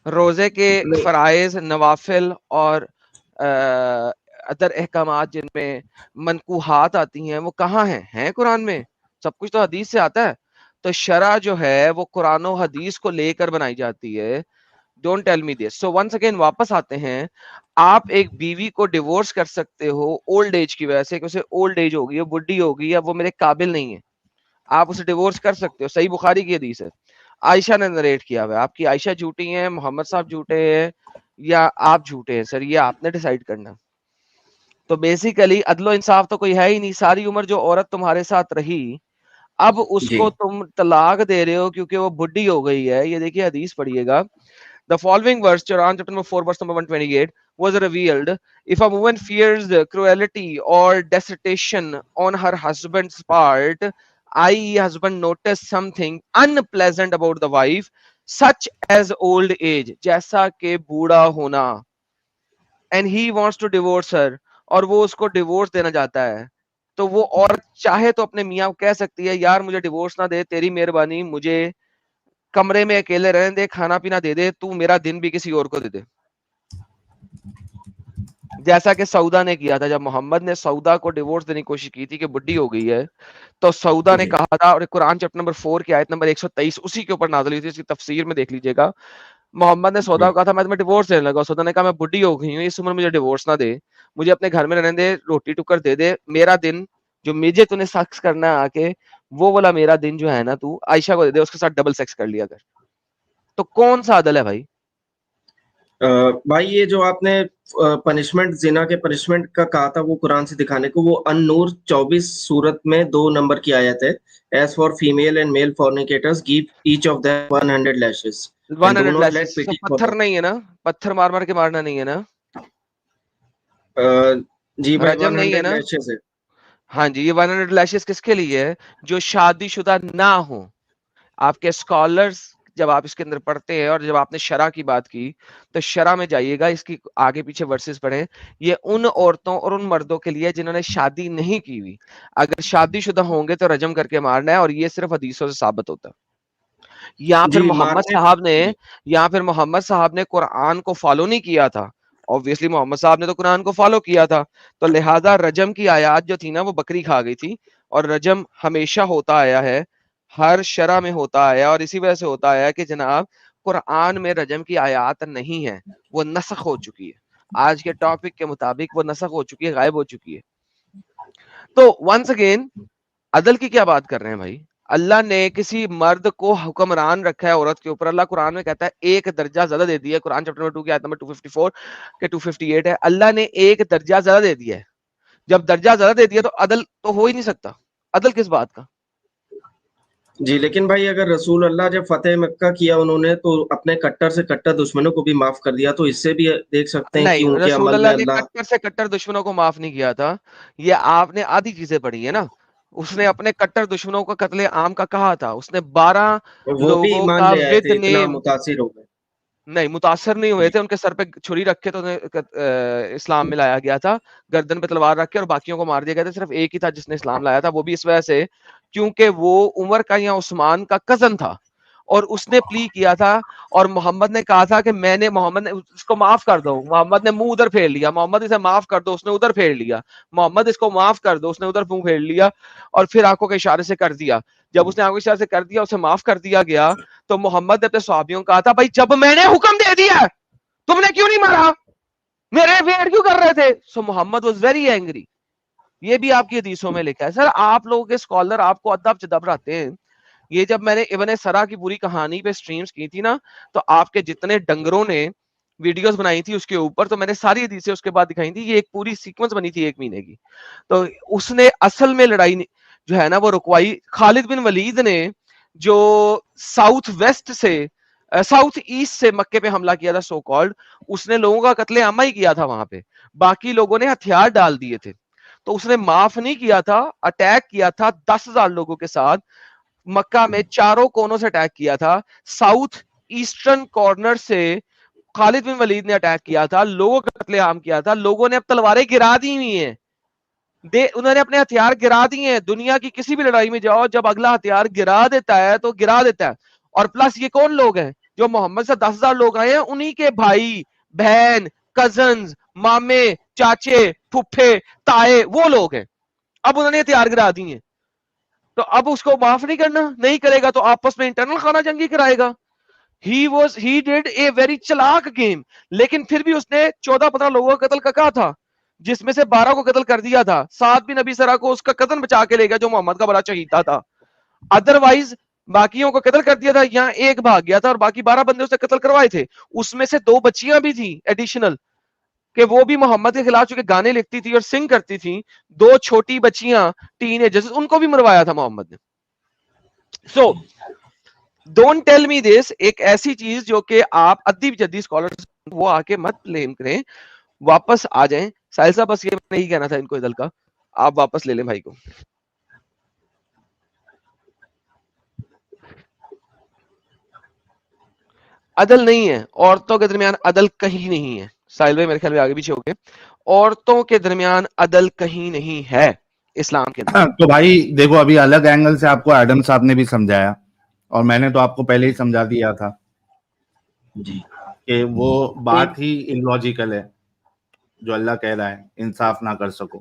روزے کے نہیں, فرائض, نوافل اور ادر احکامات جن میں منقوحات آتی ہیں وہ کہاں ہیں قرآن میں. سب کچھ تو حدیث سے آتا ہے. تو شرع جو ہے وہ قرآن و حدیث کو لے کر بنائی جاتی ہے. Don't tell me this. So once again واپس آتے ہیں, آپ ایک بیوی کو ڈیورس کر سکتے ہو اولڈ ایج کی وجہ سے, کہ اسے اولڈ ایج ہوگی, وہ بڈھی ہوگی, یا وہ میرے قابل نہیں ہے, آپ اسے ڈیورس کر سکتے ہو. صحیح بخاری کی حدیث ہے, عائشہ نے نریٹ کیا ہوا ہے. آپ کی عائشہ جھوٹی ہیں, محمد صاحب جھوٹے ہیں, یا آپ جھوٹے ہیں؟ سر یہ آپ نے ڈیسائیڈ کرنا. تو بیسیکلی عدل و انصاف تو کوئی ہے ہی نہیں. ساری عمر جو عورت تمہارے ساتھ رہی, اب اس جی کو تم طلاق دے رہے ہو کیونکہ وہ بڈھی ہو گئی ہے. یہ دیکھیے حدیث پڑھیے گا. The following verse, Quran chapter number 4, verse number 128, was revealed. If a woman fears cruelty or desertion on her husband's part, i.e. husband noticed something unpleasant about the wife, such as old age, جیسا کہ بوڑھا ہونا, and he wants to divorce her, اور وہ اس کو divorce دینا چاہتا ہے, تو وہ عورت چاہے تو اپنے میاں کو کہہ سکتی ہے, یار مجھے ڈیورس نہ دے, تیری مہربانی, مجھے کمرے میں اکیلے رہنے دے, کھانا پینا دے دے, تو میرا دن بھی کسی اور کو دے دے. جیسا کہ سودا نے کیا تھا. جب محمد نے سودا کو ڈیورس دینے کی کوشش کی تھی کہ بڈھی ہو گئی ہے, تو سودا نے کہا تھا, اور قرآن چیپٹر نمبر 4 کی آیت نمبر 123 اسی کے اوپر نازل ہوئی تھی, اس کی تفسیر میں دیکھ لیجئے گا. محمد نے سودا کو کہا تھا میں تمہیں ڈیورس دینے لگا. سودا نے کہا میں بڈھی ہو گئی ہوں, اس عمر مجھے ڈیورس نہ دے, مجھے اپنے گھر میں رہنے دے, روٹی ٹکر دے دے, میرا دن جو مجھے تو نے سیکس کرنا ہے آ کے, وہ والا میرا دن جو ہے نا, تو عائشہ کو دے دے, اس کے ساتھ ڈبل سیکس کر لیا کر. تو کون سا عدل ہے بھائی؟ بھائی یہ جو آپ نے پنشمنٹ, زنا کے پنشمنٹ کا کہا تھا وہ قرآن سے دکھانے کو, وہ ان-نور 24 سورت میں 2 نمبر کی آیت ہے. As for female and male fornicators, give each of them 100 lashes. 100 lashes. پتھر نہیں ہے نا, پتھر مار مار کے مارنا نہیں ہے نا, جی بھائی رجم نہیں ہے 100 نا. lashes ہے. ہاں جی, یہ 100 لاشز کس کے لیے ہے؟ جو شادی شدہ نہ ہوں. آپ کے اسکالرز جب آپ اس کے اندر پڑھتے ہیں, اور جب آپ نے شرع کی بات کی, تو شرع میں جائیے گا, اس کی آگے پیچھے ورسز پڑھیں. یہ ان عورتوں اور ان مردوں کے لیے جنہوں نے شادی نہیں کی ہوئی. اگر شادی شدہ ہوں گے تو رجم کر کے مارنا ہے, اور یہ صرف حدیثوں سے ثابت ہوتا ہے. یا پھر جی محمد صاحب نے قرآن کو فالو نہیں کیا تھا. obviously محمد صاحب نے تو قرآن کو فالو کیا تھا, تو لہذا رجم کی آیات جو تھی نا وہ بکری کھا گئی تھی. اور رجم ہمیشہ ہوتا آیا ہے, ہر شرع میں ہوتا آیا, اور اسی وجہ سے ہوتا آیا کہ جناب قرآن میں رجم کی آیات نہیں ہے, وہ نسخ ہو چکی ہے. آج کے ٹاپک کے مطابق وہ نسخ ہو چکی ہے, غائب ہو چکی ہے. تو ونس اگین عدل کی کیا بات کر رہے ہیں بھائی؟ اللہ نے کسی مرد کو حکمران رکھا ہے عورت کے اوپر. اللہ قرآن میں کہتا ہے ایک درجہ زیادہ دے دیا ہے. قرآن چیپٹر نمبر 2 کی آیت نمبر 254 کے 258 ہے. اللہ نے ایک درجہ زیادہ دے دیا ہے. جب درجہ زیادہ دے دیا تو عدل تو ہو ہی نہیں سکتا. عدل کس بات کا؟ جی لیکن بھائی اگر رسول اللہ جب فتح مکہ کیا انہوں نے, تو اپنے کٹر سے کٹر دشمنوں کو بھی معاف کر دیا, تو اس سے بھی دیکھ سکتے ہیں کہ نہیں, ان کے رسول عمل میں اللہ نے اللہ. کٹر سے کٹر دشمنوں کو معاف نہیں کیا تھا. یہ آپ نے آدھی چیزیں پڑھی ہے نا. اس نے اپنے کٹر دشمنوں کا قتل عام کا کہا تھا. اس نے 12 وہ بھی لوگوں ایمان کا لے آئے ود تھے, اتنا نیم, متاثر ہو گئے. نہیں متاثر نہیں ہوئے جی تھے, ان کے سر پہ چھری رکھ کے تو اسلام میں لایا گیا تھا, گردن پہ تلوار رکھ کے, اور باقیوں کو مار دیا گیا تھا. صرف ایک ہی تھا جس نے اسلام لایا تھا, وہ بھی اس وجہ سے کیونکہ وہ عمر کا یا عثمان کا کزن تھا, اور اس نے پلی کیا تھا اور محمد نے کہا تھا کہ میں نے محمد نے اس کو معاف کر دو, محمد نے منہ ادھر پھیر لیا, محمد اسے معاف کر دو, اس نے ادھر پھیر لیا, محمد اس کو معاف کر دو, اس نے ادھر منہ پھیر لیا اور پھر آنکھوں کے اشارے سے کر دیا. جب اس نے آنکھوں کے اشارے سے کر دیا, اسے معاف کر دیا گیا, تو محمد نے اپنے صحابیوں کو کہا تھا بھائی جب میں نے حکم دے دیا تم نے کیوں نہیں مارا, میرے ویٹ کیوں کر رہے تھے. سو محمد واز ویری اینگری. یہ بھی آپ کی حدیثوں میں لکھا ہے. سر آپ لوگوں کے اسکالر آپ کو ادب چدب رہتے ہیں. یہ جب میں نے ابن سرا کی پوری کہانی پہ سٹریمز کی تھی نا, تو آپ کے جتنے ڈنگروں نے ویڈیوز بنائی تھی اس کے اوپر, تو میں نے ساری حدیثیں اس کے بعد دکھائی تھی. یہ ایک پوری سیکوینس بنی تھی 1 مہینے کی. تو اس نے اصل میں لڑائی جو ہے نا وہ رکوائی. خالد بن ولید نے جو ساؤتھ ویسٹ سے ساؤتھ ایسٹ سے مکے پہ حملہ کیا تھا سو کالڈ, اس نے لوگوں کا قتل عام ہی کیا تھا وہاں پہ, باقی لوگوں نے ہتھیار ڈال دیے تھے. تو اس نے معاف نہیں کیا تھا, اٹیک کیا تھا 10,000 لوگوں کے ساتھ. مکہ میں چاروں کونوں سے اٹیک کیا تھا. ساؤتھ ایسٹرن کارنر سے خالد بن ولید نے اٹیک کیا تھا, لوگوں کا قتل عام کیا تھا. لوگوں نے اب تلواریں گرا دی ہوئی ہیں, انہوں نے اپنے ہتھیار گرا دیے ہیں. دنیا کی کسی بھی لڑائی میں جاؤ, جب اگلا ہتھیار گرا دیتا ہے تو گرا دیتا ہے. اور پلس یہ کون لوگ ہیں جو محمد سے 10,000 لوگ آئے ہیں, انہی کے بھائی بہن کزنز مامے چاچے پھپھے تائے وہ لوگ ہیں. اب انہوں نے ہتھیار گرا دی ہیں, تو اب اس کو معاف نہیں کرنا, نہیں کرے گا تو آپس میں انٹرنل خانہ جنگی کرائے گا. he did a very چلاک گیم. لیکن پھر بھی اس نے 14-15 لوگوں کا قتل کا کہا تھا, جس میں سے 12 کو قتل کر دیا تھا. سعد بن ابی سرا کو اس کا قتل بچا کے لے گیا جو محمد کا بڑا چہیتا تھا. ادروائز باقیوں کو قتل کر دیا تھا. یہاں ایک بھاگ گیا تھا اور باقی 12 بندے اسے قتل کروائے تھے. اس میں سے 2 بچیاں بھی تھیں ایڈیشنل, کہ وہ بھی محمد کے خلاف چونکہ گانے لکھتی تھی اور سنگ کرتی تھیں. 2 چھوٹی بچیاں ٹین ایجرز, ان کو بھی مروایا تھا محمد نے. سو ڈونٹ ٹیل می دس, ایک ایسی چیز جو کہ آپ ادی جدی اسکالر وہ آ کے مت بلیم کریں, واپس آ جائیں. ساحل صاحب بس یہ نہیں کہنا تھا ان کو ادھر کا, آپ واپس لے لیں بھائی کو. عدل نہیں ہے عورتوں کے درمیان, عدل کہیں نہیں ہے. ساحل بھائی میرے خیال میں آگے پیچھے ہو گئے. عورتوں کے درمیان عدل کہیں نہیں ہے اسلام کے اندر. تو بھائی دیکھو, ابھی الگ اینگل سے آپ کو ایڈم صاحب نے بھی سمجھایا, اور میں نے تو آپ کو پہلے ہی سمجھا دیا تھا جی کہ وہ بات ہی انلوجیکل ہے جو اللہ کہہ رہا ہے انصاف نہ کر سکو.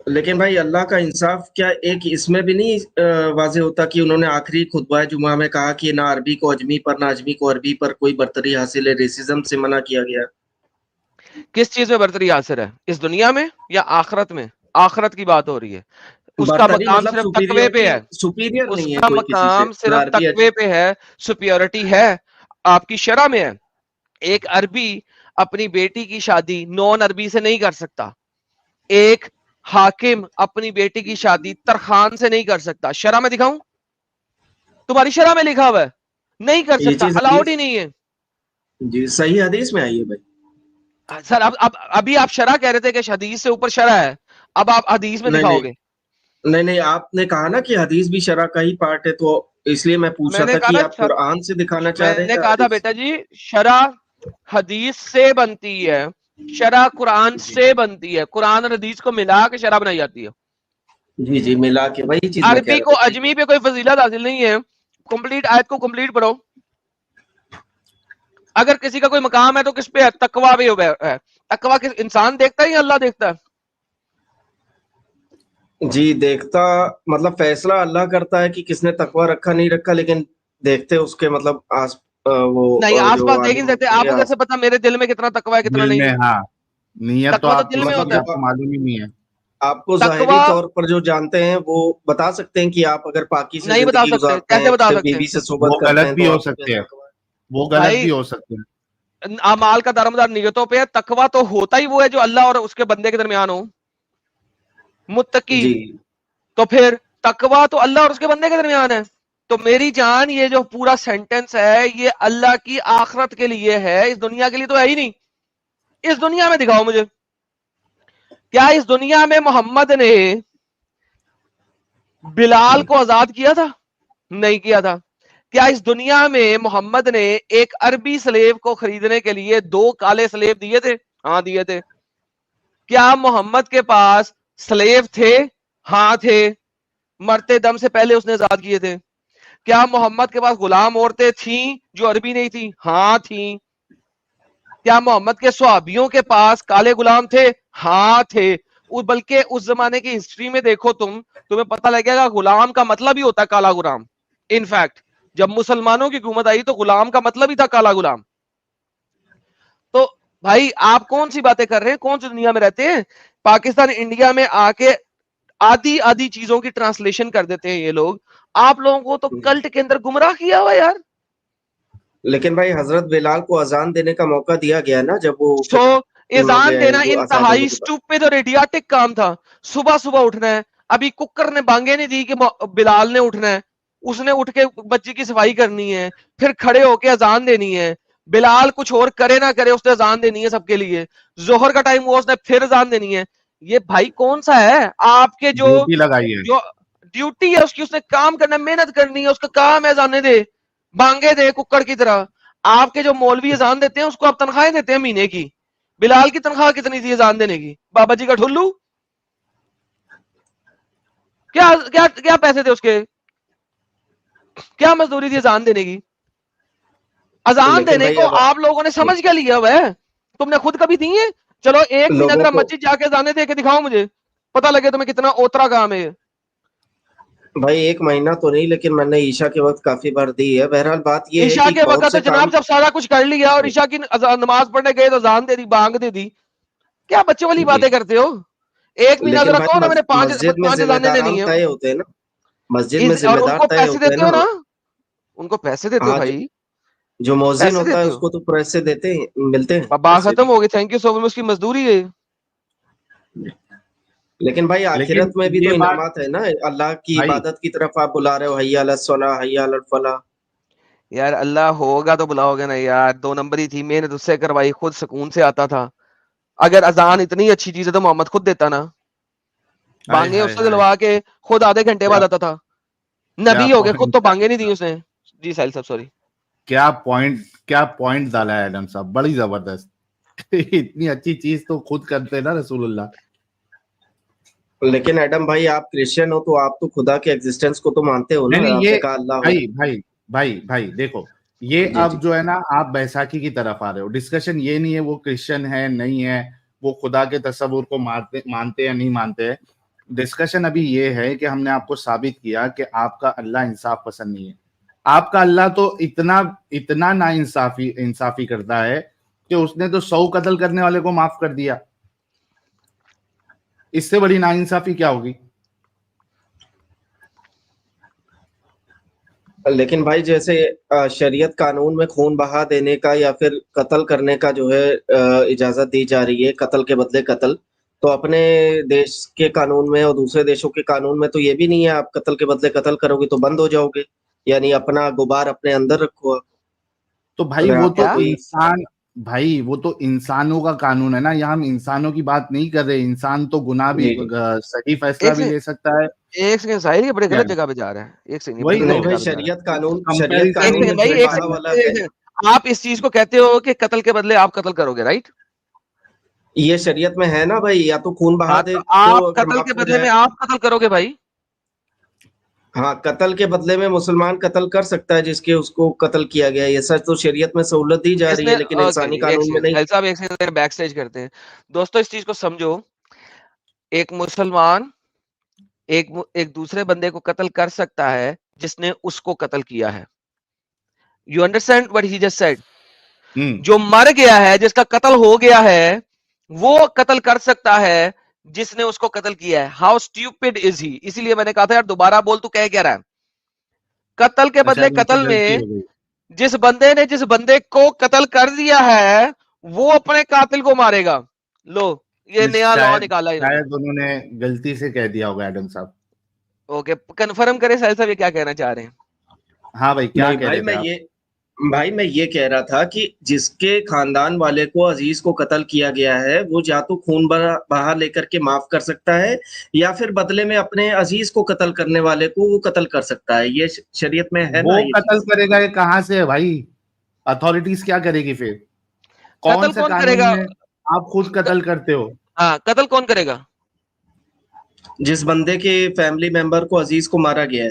لیکن بھائی اللہ کا انصاف کیا ایک اس میں بھی نہیں واضح ہوتا کہ انہوں نے آخری خطبہ جمعہ میں کہا کہ نہ عربی کو اجمی پر نہ اجمی کو عربی پر کوئی برتری حاصل ہے, ریسزم سے منع کیا گیا. کس چیز میں برتری حاصل ہے, اس دنیا میں یا آخرت میں؟ آخرت کی بات ہو رہی ہے. اس کا مقام صرف تقوی پہ ہے, سپیریئر اس نہیں ہے کا کوئی کسی سے. مقام صرف تقوی پہ ہے, سپیورٹی ہے آپ کی شرع میں ہے. ایک عربی اپنی بیٹی کی شادی نون عربی سے نہیں کر سکتا. ایک حاکم اپنی بیٹی کی شادی ترخان سے نہیں کر سکتا. شرع میں دکھاؤں, تمہاری شرع میں لکھا ہوا ہے, نہیں کر سکتا, الاؤڈ ہی نہیں ہے. جی صحیح حدیث میں آئی ہے بھائی. سر اب ابھی آپ شرع کہہ رہے تھے کہ حدیث سے اوپر شرع ہے, اب آپ حدیث میں دکھاؤ گے. نہیں آپ نے کہا نا کہ حدیث بھی شرع کا ہی پارٹ ہے, تو اس لیے میں پوچھ رہا تھا کہ آپ قرآن سے دکھانا چاہ رہے ہیں. میں نے کہا تھا بیٹا جی شرع حدیث سے بنتی ہے, شرع قرآن سے بنتی ہے, قرآن اور حدیث کو ملا کے شرع بنائی جاتی ہے. جی جی ملا کے وہی چیز. عربی کو اجمی پہ کوئی فضیلت حاصل نہیں ہے. کمپلیٹ آیت کو کمپلیٹ پڑھو. اگر کسی کا کوئی مقام ہے تو کس پہ ہے؟ تقوی پہ ہے. تقوی کس انسان دیکھتا ہے یا اللہ دیکھتا ہے؟ جی دیکھتا, مطلب فیصلہ اللہ کرتا ہے کہ کس نے تقوی رکھا نہیں رکھا, لیکن دیکھتے اس کے مطلب وہ نہیں آس پاس دیکھ نہیں سکتے. آپ کو کیسے پتا میرے دل میں کتنا تقوی ہے کتنا نہیں؟ ہاں نیت تو آپ دل میں ہوتا ہے, معلوم ہی نہیں ہے. آپ کو ظاہری طور پر جو جانتے ہیں وہ بتا سکتے ہیں کہ آپ اگر پاکی سے نہیں بتا سکتے. کیسے بتا سکتے بیوی سے صحبت وہ غلط بھی ہو سکتے ہیں, وہ غلط بھی ہو سکتے ہیں. اعمال کا دارمدار نیتوں پہ ہے. تقوی تو ہوتا ہی وہ ہے جو اللہ اور اس کے بندے کے درمیان ہو. متقی تو پھر تقوی تو اللہ اور اس کے بندے کے درمیان ہے. تو میری جان یہ جو پورا سینٹنس ہے یہ اللہ کی آخرت کے لیے ہے, اس دنیا کے لیے تو ہے ہی نہیں. اس دنیا میں دکھاؤ مجھے, کیا اس دنیا میں محمد نے بلال کو آزاد کیا تھا؟ نہیں کیا تھا. کیا اس دنیا میں محمد نے ایک عربی سلیب کو خریدنے کے لیے 2 کالے سلیب دیے تھے؟ ہاں دیے تھے. کیا محمد کے پاس سلیب تھے؟ ہاں تھے. مرتے دم سے پہلے اس نے آزاد کیے تھے. کیا محمد کے پاس غلام عورتیں تھیں جو عربی نہیں تھی؟ ہاں تھیں. کیا محمد کے صحابیوں کے پاس کالے غلام تھے؟ ہاں تھے. بلکہ اس زمانے کی ہسٹری میں دیکھو تمہیں پتہ لگے گا غلام کا مطلب ہی ہوتا ہے کالا غلام. انفیکٹ جب مسلمانوں کی حکومت آئی تو غلام کا مطلب ہی تھا کالا غلام. تو بھائی آپ کون سی باتیں کر رہے ہیں؟ کون سی دنیا میں رہتے ہیں؟ پاکستان انڈیا میں آ کے آدھی چیزوں کی ٹرانسلیشن کر دیتے ہیں یہ لوگ. آپ لوگوں کو تو کلٹ کے اندر گمراہ کیا ہوا یار. لیکن بھائی حضرت بلال کو اذان دینے کا موقع دیا گیا نا جب وہ سو اذان دینا جو انتہائی آزادی اسٹوپڈ اور ایڈیاٹک کام تھا. صبح اٹھنا ہے. ابھی ککر نے بانگے نہیں دی کہ بلال نے اٹھنا ہے. اس نے اٹھ کے بچے کی صفائی کرنی ہے, پھر کھڑے ہو کے اذان دینی ہے. بلال کچھ اور کرے نہ کرے اس نے اذان دینی ہے سب کے لیے. ظہر کا ٹائم ہوا اس نے پھر اذان دینی ہے. یہ بھائی کون سا ہے آپ کے جو ڈیوٹی ہے اس کی, اس نے کام کرنا ہے, محنت کرنی ہے, اس کا کام ہے اذانے دے, بانگے دے ککڑ کی طرح. آپ کے جو مولوی اذان دیتے ہیں اس کو آپ تنخواہیں دیتے ہیں مہینے کی. بلال کی تنخواہ کتنی تھی اذان دینے کی؟ بابا جی کا ٹھلو. کیا پیسے تھے اس کے؟ کیا مزدوری تھی اذان دینے کی؟ اذان دینے کو آپ لوگوں نے سمجھ کیا لیا ہوا ہے؟ تم نے خود کبھی دی ہے؟ چلو ایک مہینہ ذرا مسجد جا کے اذانیں دے کے دکھاؤ, مجھے پتہ لگے تمہیں کتنا اوترا کام ہے. بھائی ایک مہینہ تو نہیں, لیکن میں نے عشاء کے وقت کافی بار دی ہے. بہرحال بات یہ ہے عشاء کہ کے وقت تو جناب جب سارا کچھ کر لیا اور عشاء کی نماز پڑھنے گئے تو اذان دے دی, بانگ دے دی. کیا بچے والی باتیں کرتے ہو؟ ایک مہینہ ذرا کہو نا میں نے پانچ اذانیں دینی ہیں. ہوتے ہیں نا مسجد میں ذمہ اور ان دار کو طے پیسے ہوتے ہیں دیتے ہو نا, ان کو پیسے دیتے ہو بھائی. جو مؤذن ہوتا ہے اس کو تو پیسے دیتے ہیں, ملتے ہیں. بات ختم ہو گئی, تھینک یو سو مچ. اس کی مزدوری ہے. لیکن بھائی آخرت میں بھی تو انعامات ہے نا. اللہ کی عبادت کی طرف آپ بلا رہے ہو, حی علی الصلاۃ حی علی الفلاح. یار اللہ ہوگا تو بلاؤ گے نا یار. 2 نمبر ہی تھی, میں نے تجھ سے کروائی, خود سکون سے آتا تھا. اگر اذان اتنی اچھی چیز ہے تو محمد خود دیتا نا. بانگے اس سے دلوا کے خود آدھے گھنٹے بعد آتا تھا. نبی ہو گئے خود تو بانگے نہیں دی اس نے. جی ساحل صاحب سوری. کیا پوائنٹ ڈالا ہے ایڈم صاحب, بڑی زبردست. اتنی اچھی چیز تو خود کرتے نا رسول اللہ. لیکن ایڈم بھائی آپ کرسچن ہو تو آپ تو خدا کے ایگزسٹنس کو تو مانتے ہو نا. آپ نے کہا اللہ بھائی دیکھو یہ اب جو ہے نا آپ بیساکھی کی طرف آ رہے ہو. ڈسکشن یہ نہیں ہے وہ کرسچن ہے نہیں ہے, وہ خدا کے تصور کو مانتے یا نہیں مانتے. ڈسکشن ابھی یہ ہے کہ ہم نے آپ کو ثابت کیا کہ آپ کا اللہ انصاف پسند نہیں ہے. آپ کا اللہ تو اتنا نا انصافی کرتا ہے کہ اس نے تو 100 قتل کرنے والے کو معاف کر دیا. اس سے بڑی نا انصافی کیا ہوگی؟ لیکن بھائی جیسے شریعت قانون میں خون بہا دینے کا یا پھر قتل کرنے کا جو ہے اجازت دی جا رہی ہے, قتل کے بدلے قتل, تو اپنے دیش کے قانون میں اور دوسرے دیشوں کے قانون میں تو یہ بھی نہیں ہے. آپ قتل کے بدلے قتل کرو گے تو بند ہو جاؤ گے, یعنی اپنا غبار اپنے اندر رکھو. تو بھائی وہ تو انسانوں کا قانون ہے نا. یہاں ہم انسانوں کی بات نہیں کر رہے. انسان تو گناہ بھی صحیح فیصلہ بھی لے سکتا ہے. ایک سیکنڈ ساحل, یہ بڑے غلط جگہ پہ جا رہے ہیں. ایک سیکنڈ, شریعت قانون آپ اس چیز کو کہتے ہو کہ قتل کے بدلے آپ قتل کرو گے, رائٹ؟ یہ شریعت میں ہے نا بھائی. یا تو خون بہا دے, آپ قتل کے بدلے میں آپ قتل کرو گے بھائی. ہاں قتل کے بدلے میں مسلمان قتل کر سکتا ہے جس کے اس کو قتل کیا گیا. یہ سچ تو شریعت میں سہولت دی جا رہی ہے لیکن انسانی قانون میں نہیں. صاحب ایک سیکنڈ بیک سٹیج کرتے ہیں. دوستو اس چیز کو سمجھو, ایک مسلمان ایک دوسرے بندے کو قتل کر سکتا ہے جس نے اس کو قتل کیا ہے. You understand what he just said? جو مر گیا ہے, جس کا قتل ہو گیا ہے, وہ قتل کر سکتا ہے جس نے اس کو قتل کیا ہے. ہاؤ اسٹیوپڈ از ہی. اسی لیے میں نے کہا تھا یار دوبارہ بول, تو کہہ کیا رہا ہے؟ قتل کے بدلے قتل میں جس بندے نے جس بندے کو قتل کر دیا ہے وہ اپنے قاتل کو مارے گا. لو یہ نیا لا نکالا ہے. شاید انہوں نے غلطی سے کہہ دیا ہوگا ایڈم صاحب. اوکے کنفرم کریں ساحل صاحب یہ کیا کہنا چاہ رہے ہیں. ہاں بھائی کیا کہہ رہے تھے آپ؟ بھائی میں یہ کہہ رہا تھا کہ جس کے خاندان والے کو عزیز کو قتل کیا گیا ہے وہ یا تو خون بہا لے کر کے معاف کر سکتا ہے یا پھر بدلے میں اپنے عزیز کو قتل کرنے والے کو وہ قتل کر سکتا ہے. یہ شریعت میں ہے. وہ قتل کرے گا یہ کہاں سے ہے بھائی؟ اتھارٹیز کیا کرے گی پھر؟ کون سے قانون میں آپ خود قتل کرتے ہو؟ ہاں قتل کون کرے گا؟ جس بندے کے فیملی ممبر کو عزیز کو مارا گیا ہے,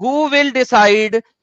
Who will decide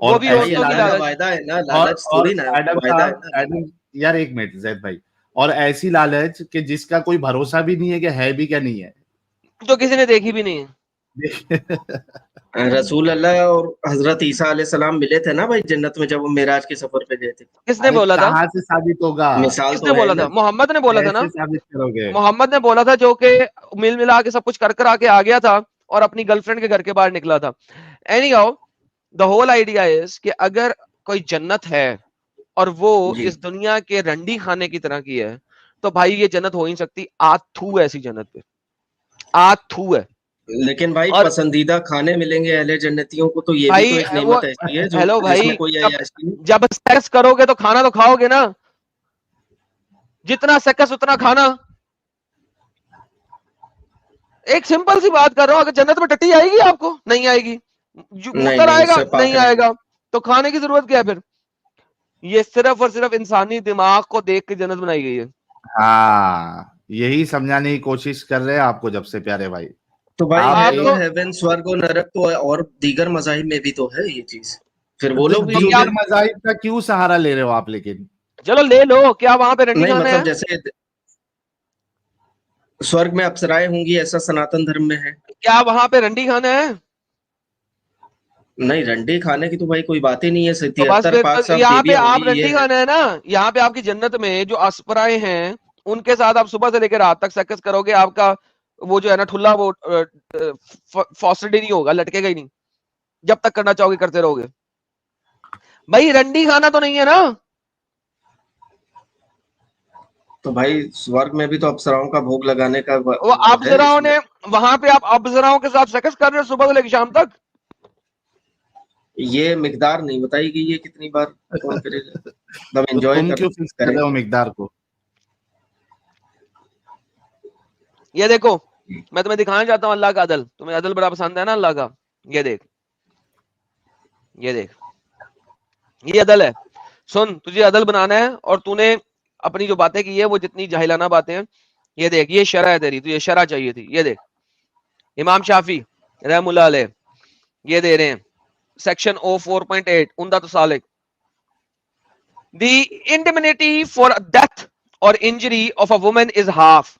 وہ بھی عورتوں کی لالچ. وعدہ ہے نا, لالچ تھوڑی نا وعدہ ہے نا. ایڈم یار ایک منٹ زید بھائی, اور ایسی لالچ کہ جس کا کوئی بھروسہ بھی نہیں ہے کہ ہے بھی کیا نہیں ہے, جو کسی نے دیکھی بھی نہیں ہے. رسول اللہ اور حضرت عیسیٰ علیہ السلام ملے تھے نا بھائی جنت میں جب وہ معراج کے سفر پہ گئے تھے. کس نے بولا تھا؟ کہاں سے ثابت ہوگا؟ مثال کس تو نے ہے بولا نا. تھا؟ محمد نے بولا تھا نا. کیسے ثابت کرو گے؟ محمد نے بولا تھا, جو کہ مل ملا کے سب کچھ کر آ کے آ گیا تھا اور اپنی گرل فرینڈ کے گھر کے باہر نکلا تھا. Any how the whole idea is کہ اگر کوئی جنت ہے اور وہ اس دنیا کے رنڈی خانے کی طرح کی ہے تو بھائی یہ جنت ہو ہی سکتی. آج تھو ایسی جنت پہ, آج تھو ہے. لیکن بھائی پسندیدہ کھانے ملیں گے اہل جنتیوں کو, تو یہ بھی تو ایک نعمت ایسی ہے جو ہیلو جس بھائی, میں کوئی عیاشی نہیں. جب سیکس کرو گے تو کھانا تو کھاؤ گے نا, جتنا سیکس اتنا کھانا. ایک سمپل سی بات کر رہا ہوں, اگر جنت میں ٹٹی آئے گی آپ کو؟ نہیں آئے گی. موتر آئے گا؟ نہیں آئے گا. تو کھانے کی ضرورت کیا ہے پھر؟ یہ صرف اور صرف انسانی دماغ کو دیکھ کے جنت بنائی گئی ہے. ہاں یہی سمجھانے کی کوشش کر رہے ہیں آپ کو جب سے پیارے بھائی. تو بھائی ہیون سورگ و نرک تو اور دیگر مذاہب میں بھی تو ہے یہ چیز. پھر وہ لوگ بھی دیگر مذاہب کا کیوں سہارا لے رہے ہو آپ؟ لیکن چلو لے لو, کیا وہاں پہ رنڈی نہیں, کھانا مطلب ہے؟ جیسے سورگ میں اپسرائیں ہوں گی ایسا سناتن دھرم میں ہے. کیا وہاں پہ رنڈی کھانا ہے؟ نہیں, رنڈی کھانے کی تو بھائی کوئی بات ہی نہیں ہے. تو بس 73 پاک صاحب یہاں پہ بیویاں آپ ہوگی, رنڈی یہ کھانا ہے نا. یہاں پہ آپ کی جنت میں جو اسپرائے ہیں ان کے ساتھ آپ صبح سے لے کے رات تک سیکس کرو گے, آپ کا وہ جو ہے نا ٹھلا وہ فاسٹڈ ہی نہیں ہوگا, لٹکے گا ہی نہیں. جب تک کرنا چاہو گے کرتے رہو گے. بھائی رنڈی کھانا تو نہیں ہے نا. تو بھائی سورگ میں بھی تو اپسراؤں کا بھوگ لگانے کا وہ ابزراؤں نے, وہاں پہ آپ ابزراؤں کے ساتھ سیکس کر رہے ہو صبح سے لے کے شام تک. یہ مقدار نہیں بتائی گئی ہے کتنی بار کون کرے گا. تم انجوائے تم کیوں فکس کر رہے ہو مقدار کو؟ یہ دیکھو میں تمہیں دکھانا چاہتا ہوں اللہ کا عدل. تمہیں عدل بڑا پسند ہے نا اللہ کا. یہ دیکھ, یہ دیکھ, یہ عدل ہے. سن, تجھے عدل بنانا ہے اور تو نے اپنی جو باتیں کی ہے وہ جتنی جاہلانہ باتیں ہیں, یہ دیکھ یہ شرع ہے تیری, تو یہ شرع چاہیے تھی. یہ دیکھ امام شافی رحم اللہ علیہ یہ دے رہے ہیں section 04.8 عمدۃ السالک. The indemnity for death or injury of a woman is half.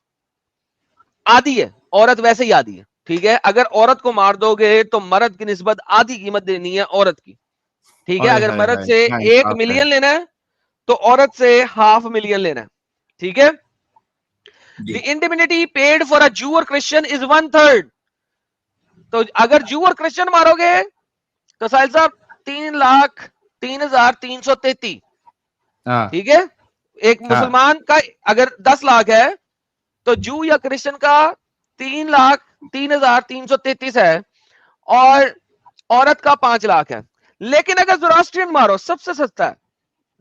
آدھی ہے, عورت ویسے ہی آدھی ہے, ٹھیک ہے. اگر عورت کو مار دو گے تو مرد کی نسبت آدھی قیمت دینی ہے عورت کی, ٹھیک ہے. اگر مرد سے 1 ملین لینا ہے تو عورت سے 500,000 لینا ہے, ٹھیک ہے. The indemnity paid for a Jew or Christian is 1/3. تو اگر جو اور کرسچن مارو گے تو ساحل صاحب 3,03,333, ٹھیک ہے. ایک مسلمان کا اگر 10 لاکھ ہے تو جو یا کرسچن کا 3,03,333 ہے اور عورت کا 5 لاکھ ہے. لیکن اگر زوراسٹرین مارو, سب سے سستا ہے,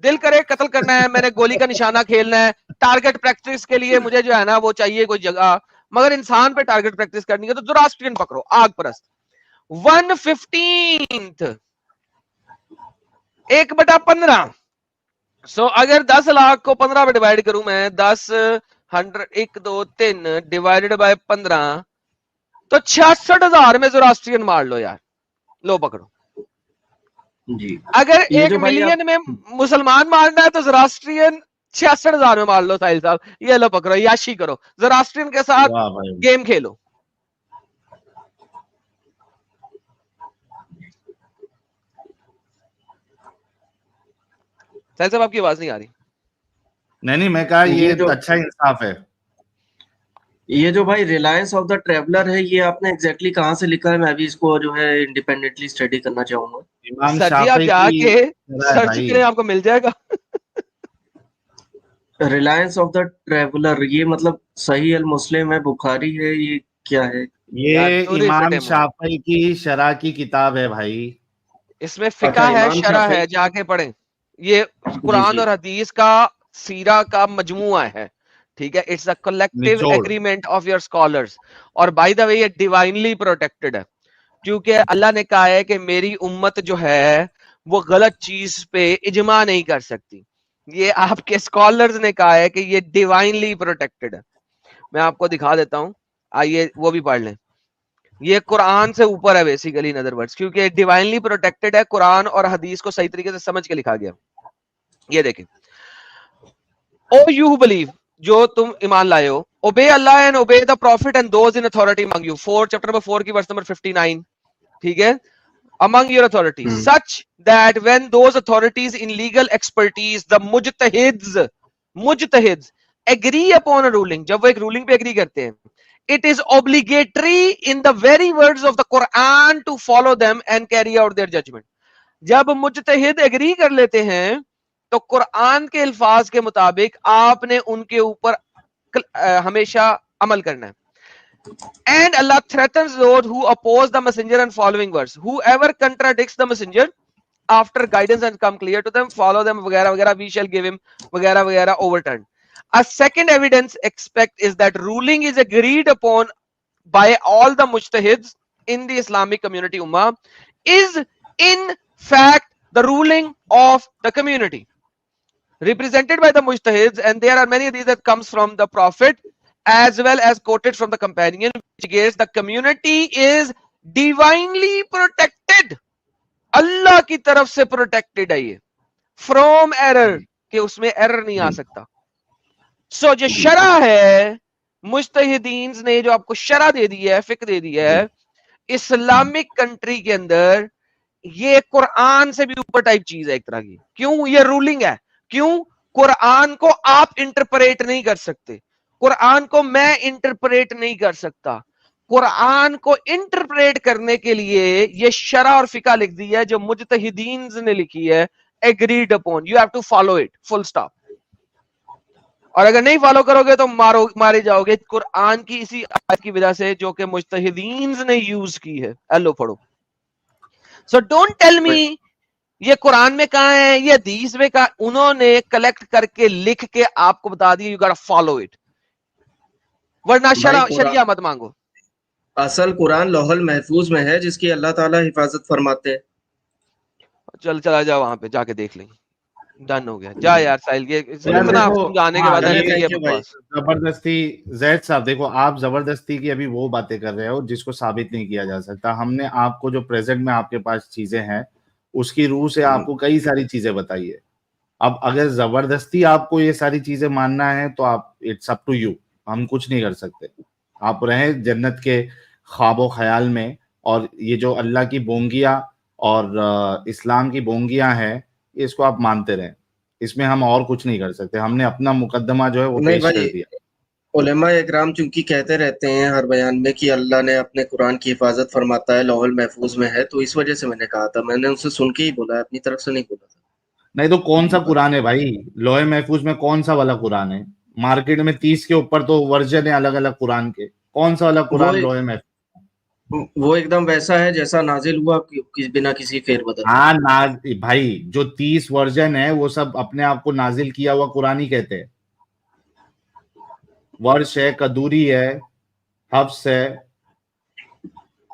دل کرے قتل کرنا ہے, میں نے گولی کا نشانہ کھیلنا ہے, ٹارگٹ پریکٹس کے لیے مجھے جو ہے نا وہ چاہیے کوئی جگہ, مگر انسان پہ ٹارگٹ پریکٹس کرنی ہے تو زوراسٹرین پکڑو, آگ پرست. 1/15 1/15. سو اگر 10 لاکھ کو 15 پہ ڈیوائڈ کروں میں, 10 100 1 2 3 ڈیوائڈیڈ بائی 15 تو 66,000 میں زوراسٹرین مار لو یار. لو پکڑو. اگر 1 ملین میں مسلمان مارنا ہے تو زوراسٹرین 66,000 میں مار لو ساحل صاحب. یہ لو پکڑو, یاشی کرو, زوراسٹرین کے ساتھ گیم کھیلو. ساحل صاحب آپ کی آواز نہیں آ رہی. نہیں میں کہا یہ اچھا انصاف ہے. یہ جو بھائی ریلائنس آف دا ٹریولر ہے, یہ آپ نے ایگزیکٹلی کہاں سے لکھا ہے؟ میں بھی اس کو جو ہے انڈیپینڈنٹلی اسٹڈی کرنا چاہوں گا. سر جی آپ جا کے سرچ کریں, آپ کو مل جائے گا. ریلائنس آف دا ٹریولر, یہ مطلب صحیح المسلم ہے, بخاری ہے, یہ کیا ہے؟ یہ امام شافعی کی شرح کی کتاب ہے بھائی. اس میں فقہ ہے, شرح ہے, جا کے پڑھیں. یہ قرآن اور حدیث کا سیرہ کا مجموعہ ہے, ٹھیک ہے. It's a collective agreement of your scholars. اور بائی دا وے یہ ڈیوائنلی پروٹیکٹڈ ہے, کیونکہ اللہ نے کہا ہے کہ میری امت جو ہے وہ غلط چیز پہ اجماع نہیں کر سکتی. یہ آپ کے اسکالرز نے کہا ہے کہ یہ ڈیوائنلی پروٹیکٹڈ ہے. میں آپ کو دکھا دیتا ہوں, آئیے وہ بھی پڑھ لیں. یہ قرآن سے اوپر ہے بیسیکلی ان ادر ورڈز, کیونکہ ڈیوائنلی پروٹیکٹڈ ہے, قرآن اور حدیث کو صحیح طریقے سے سمجھ کے لکھا گیا. یہ دیکھیں, او یو بلیو, جو تم ایمان لائے ہو, obey Allah and obey the prophet and those in authority among you. 4 chapter number 4 کی ورس نمبر 59, ٹھیک ہے, among your authorities, such that when those authorities in legal expertise, the mujtahids agree upon a ruling, جب وہ ایک ruling پہ agree کرتے ہیں, it is obligatory in the very words of the Quran to follow them and carry out their judgment. جب مجتہد agree کر لیتے ہیں تو قرآن کے الفاظ کے مطابق آپ نے ان کے اوپر ہمیشہ عمل کرنا ہے. And Allah threatens those who oppose the messenger and following verse. Whoever contradicts the messenger after guidance has come clear to them, follow them, وغیرہ وغیرہ, we shall give him وغیرہ وغیرہ overturned. A second evidence expect is that ruling is agreed upon by all the mujtahids in the Islamic community ummah is in fact the ruling of the community represented by the mujtahids, and there are many of these that comes from the prophet as well as quoted from the companion, which is the community is divinely protected. اللہ کی طرف سے protected ہے یہ from error, کہ اس میں error نہیں آ سکتا. سو جو شرع ہے, مجتہدین نے جو آپ کو شرع دے دی ہے, فقہ دے دی ہے اسلامک کنٹری کے اندر, یہ قرآن سے بھی اوپر ٹائپ چیز ہے ایک طرح کی. کیوں یہ رولنگ ہے؟ کیوں؟ قرآن کو آپ انٹرپریٹ نہیں کر سکتے, قرآن کو میں انٹرپریٹ نہیں کر سکتا. قرآن کو انٹرپریٹ کرنے کے لیے یہ شرع اور فقہ لکھ دی ہے جو مجتہدین نے لکھی ہے, agreed upon, you have to follow it, full stop. اور اگر نہیں فالو کرو گے تو مارے جاؤ گے قرآن کی اسی آیت کی وجہ سے جو کہ مجتہدین نے یوز کی ہے. ایلو پڑھو. سو ڈونٹ ٹیل می یہ قرآن میں کہاں ہے, یہ حدیث میں کہاں, انہوں نے کلیکٹ کر کے لکھ کے آپ کو بتا دیا, یو گاٹ فالو اٹ, ورنہ شریعہ مت مانگو. اصل قرآن لوح المحفوظ میں ہے جس کی اللہ تعالی حفاظت فرماتے ہیں. چلا جا وہاں پہ جا کے دیکھ لیں, ڈن ہو گیا. جا یار ساحل, یہ اتنا سمجھانے کے بعد زبردستی. زید صاحب دیکھو, آپ زبردستی کی ابھی وہ باتیں کر رہے ہو جس کو ثابت نہیں کیا جا سکتا. ہم نے آپ کو جو پریزنٹ میں آپ کے پاس چیزیں ہیں اس کی روح سے آپ کو کئی ساری چیزیں بتائی ہے. اب اگر زبردستی آپ کو یہ ساری چیزیں ماننا ہے تو آپ, اٹس اپ ٹو یو, ہم کچھ نہیں کر سکتے. آپ رہیں جنت کے خواب و خیال میں, اور یہ جو اللہ کی بونگیاں اور اسلام کی بونگیاں ہیں اس کو آپ مانتے رہیں. اس میں ہم اور کچھ نہیں کر سکتے. ہم نے اپنا مقدمہ جو ہے وہ پیش کر دیا. علماء اکرام چونکہ کہتے رہتے ہیں ہر بیان میں کہ اللہ نے اپنے قرآن کی حفاظت فرماتا ہے, لوح المحفوظ میں ہے, تو اس وجہ سے میں نے کہا تھا. میں نے ان سے سن کے ہی بولا, اپنی طرف سے نہیں بولا تھا. نہیں تو کون سا قرآن ہے بھائی لوح محفوظ میں؟ کون سا والا قرآن ہے؟ مارکیٹ میں 30 کے اوپر تو ورژن ہے الگ الگ قرآن کے. کون سا والا قرآن لوح محفوظ؟ وہ ایک دم ویسا ہے جیسا نازل ہوا بنا کسی فیر بدل. ہاں بھائی, جو 30 ورژن ہے وہ سب اپنے آپ کو نازل کیا ہوا قرآن ہی کہتے ہیں. ورش ہے, قدوری ہے, حفص ہے,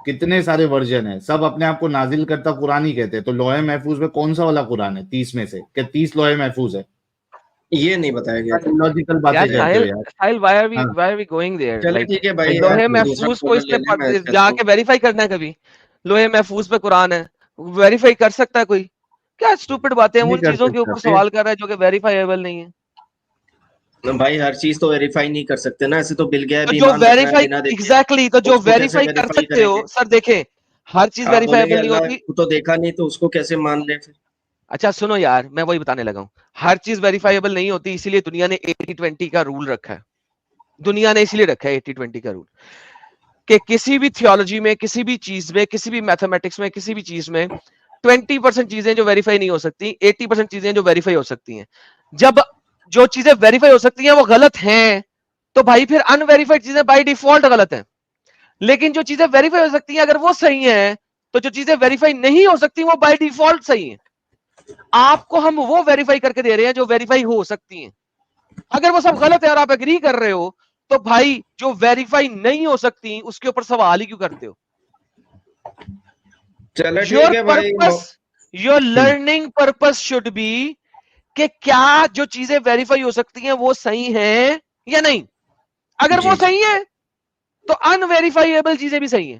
کتنے سارے ورژن ہیں, سب اپنے آپ کو نازل کرتا قرآن ہی کہتے ہیں. تو لوح محفوظ میں کون سا والا قرآن ہے 30 میں سے کہ 30 لوح محفوظ ہے؟ یہ نہیں بتایا گیا. لاجیکل باتیں کرتے ہو یار. لوح محفوظ کو اس نے جا کے ویریفائی کرنا ہے کبھی؟ لوح محفوظ پہ قرآن ہے, ویریفائی کر سکتا ہے کوئی؟ کیا اسٹوپڈ باتیں ہیں, ان چیزوں کے اوپر سوال کر رہا ہے جو کہ ویریفائیبل نہیں ہے. بھائی ہر چیز تو ویریفائی نہیں کر سکتے نا, ایسے تو بل گیا جو ویریفائی ایگزیکٹلی, تو جو ویریفائی کر سکتے ہو سر, دیکھیں ہر چیز ویریفائیبل نہیں ہوتی. تو دیکھا نہیں تو اس کو کیسے مان لیں پھر؟ اچھا سنو یار, میں وہی بتانے لگا ہوں, ہر چیز ویریفائیبل نہیں ہوتی, اسی لیے دنیا نے 80-20 کا رول رکھا ہے. دنیا نے اسی لیے رکھا ہے 80-20 کا رول, کہ کسی بھی تھیولوجی میں, کسی بھی چیز میں, کسی بھی میتھمیٹکس میں, کسی بھی چیز میں 20% چیزیں جو ویریفائی نہیں ہو سکتی, 80% چیزیں جو ویریفائی ہو سکتی ہیں. جب جو چیزیں ویریفائی ہو سکتی ہیں وہ غلط ہیں تو بھائی پھر ان ویریفائڈ چیزیں بائی ڈیفالٹ غلط ہیں. لیکن جو چیزیں ویریفائی ہو سکتی ہیں اگر وہ صحیح ہیں, تو جو چیزیں ویریفائی نہیں ہو سکتی وہ بائی ڈیفالٹ صحیح ہیں. آپ کو ہم وہ ویریفائی کر کے دے رہے ہیں جو ویریفائی ہو سکتی ہیں. اگر وہ سب غلط ہے اور آپ ایگری کر رہے ہو تو بھائی جو ویریفائی نہیں ہو سکتی اس کے اوپر سوال ہی کیوں کرتے ہو؟ Your learning purpose should be کہ کیا جو چیزیں ویریفائی ہو سکتی ہیں وہ صحیح ہیں یا نہیں. اگر وہ صحیح ہیں تو ان ویریفائیبل چیزیں بھی صحیح ہیں.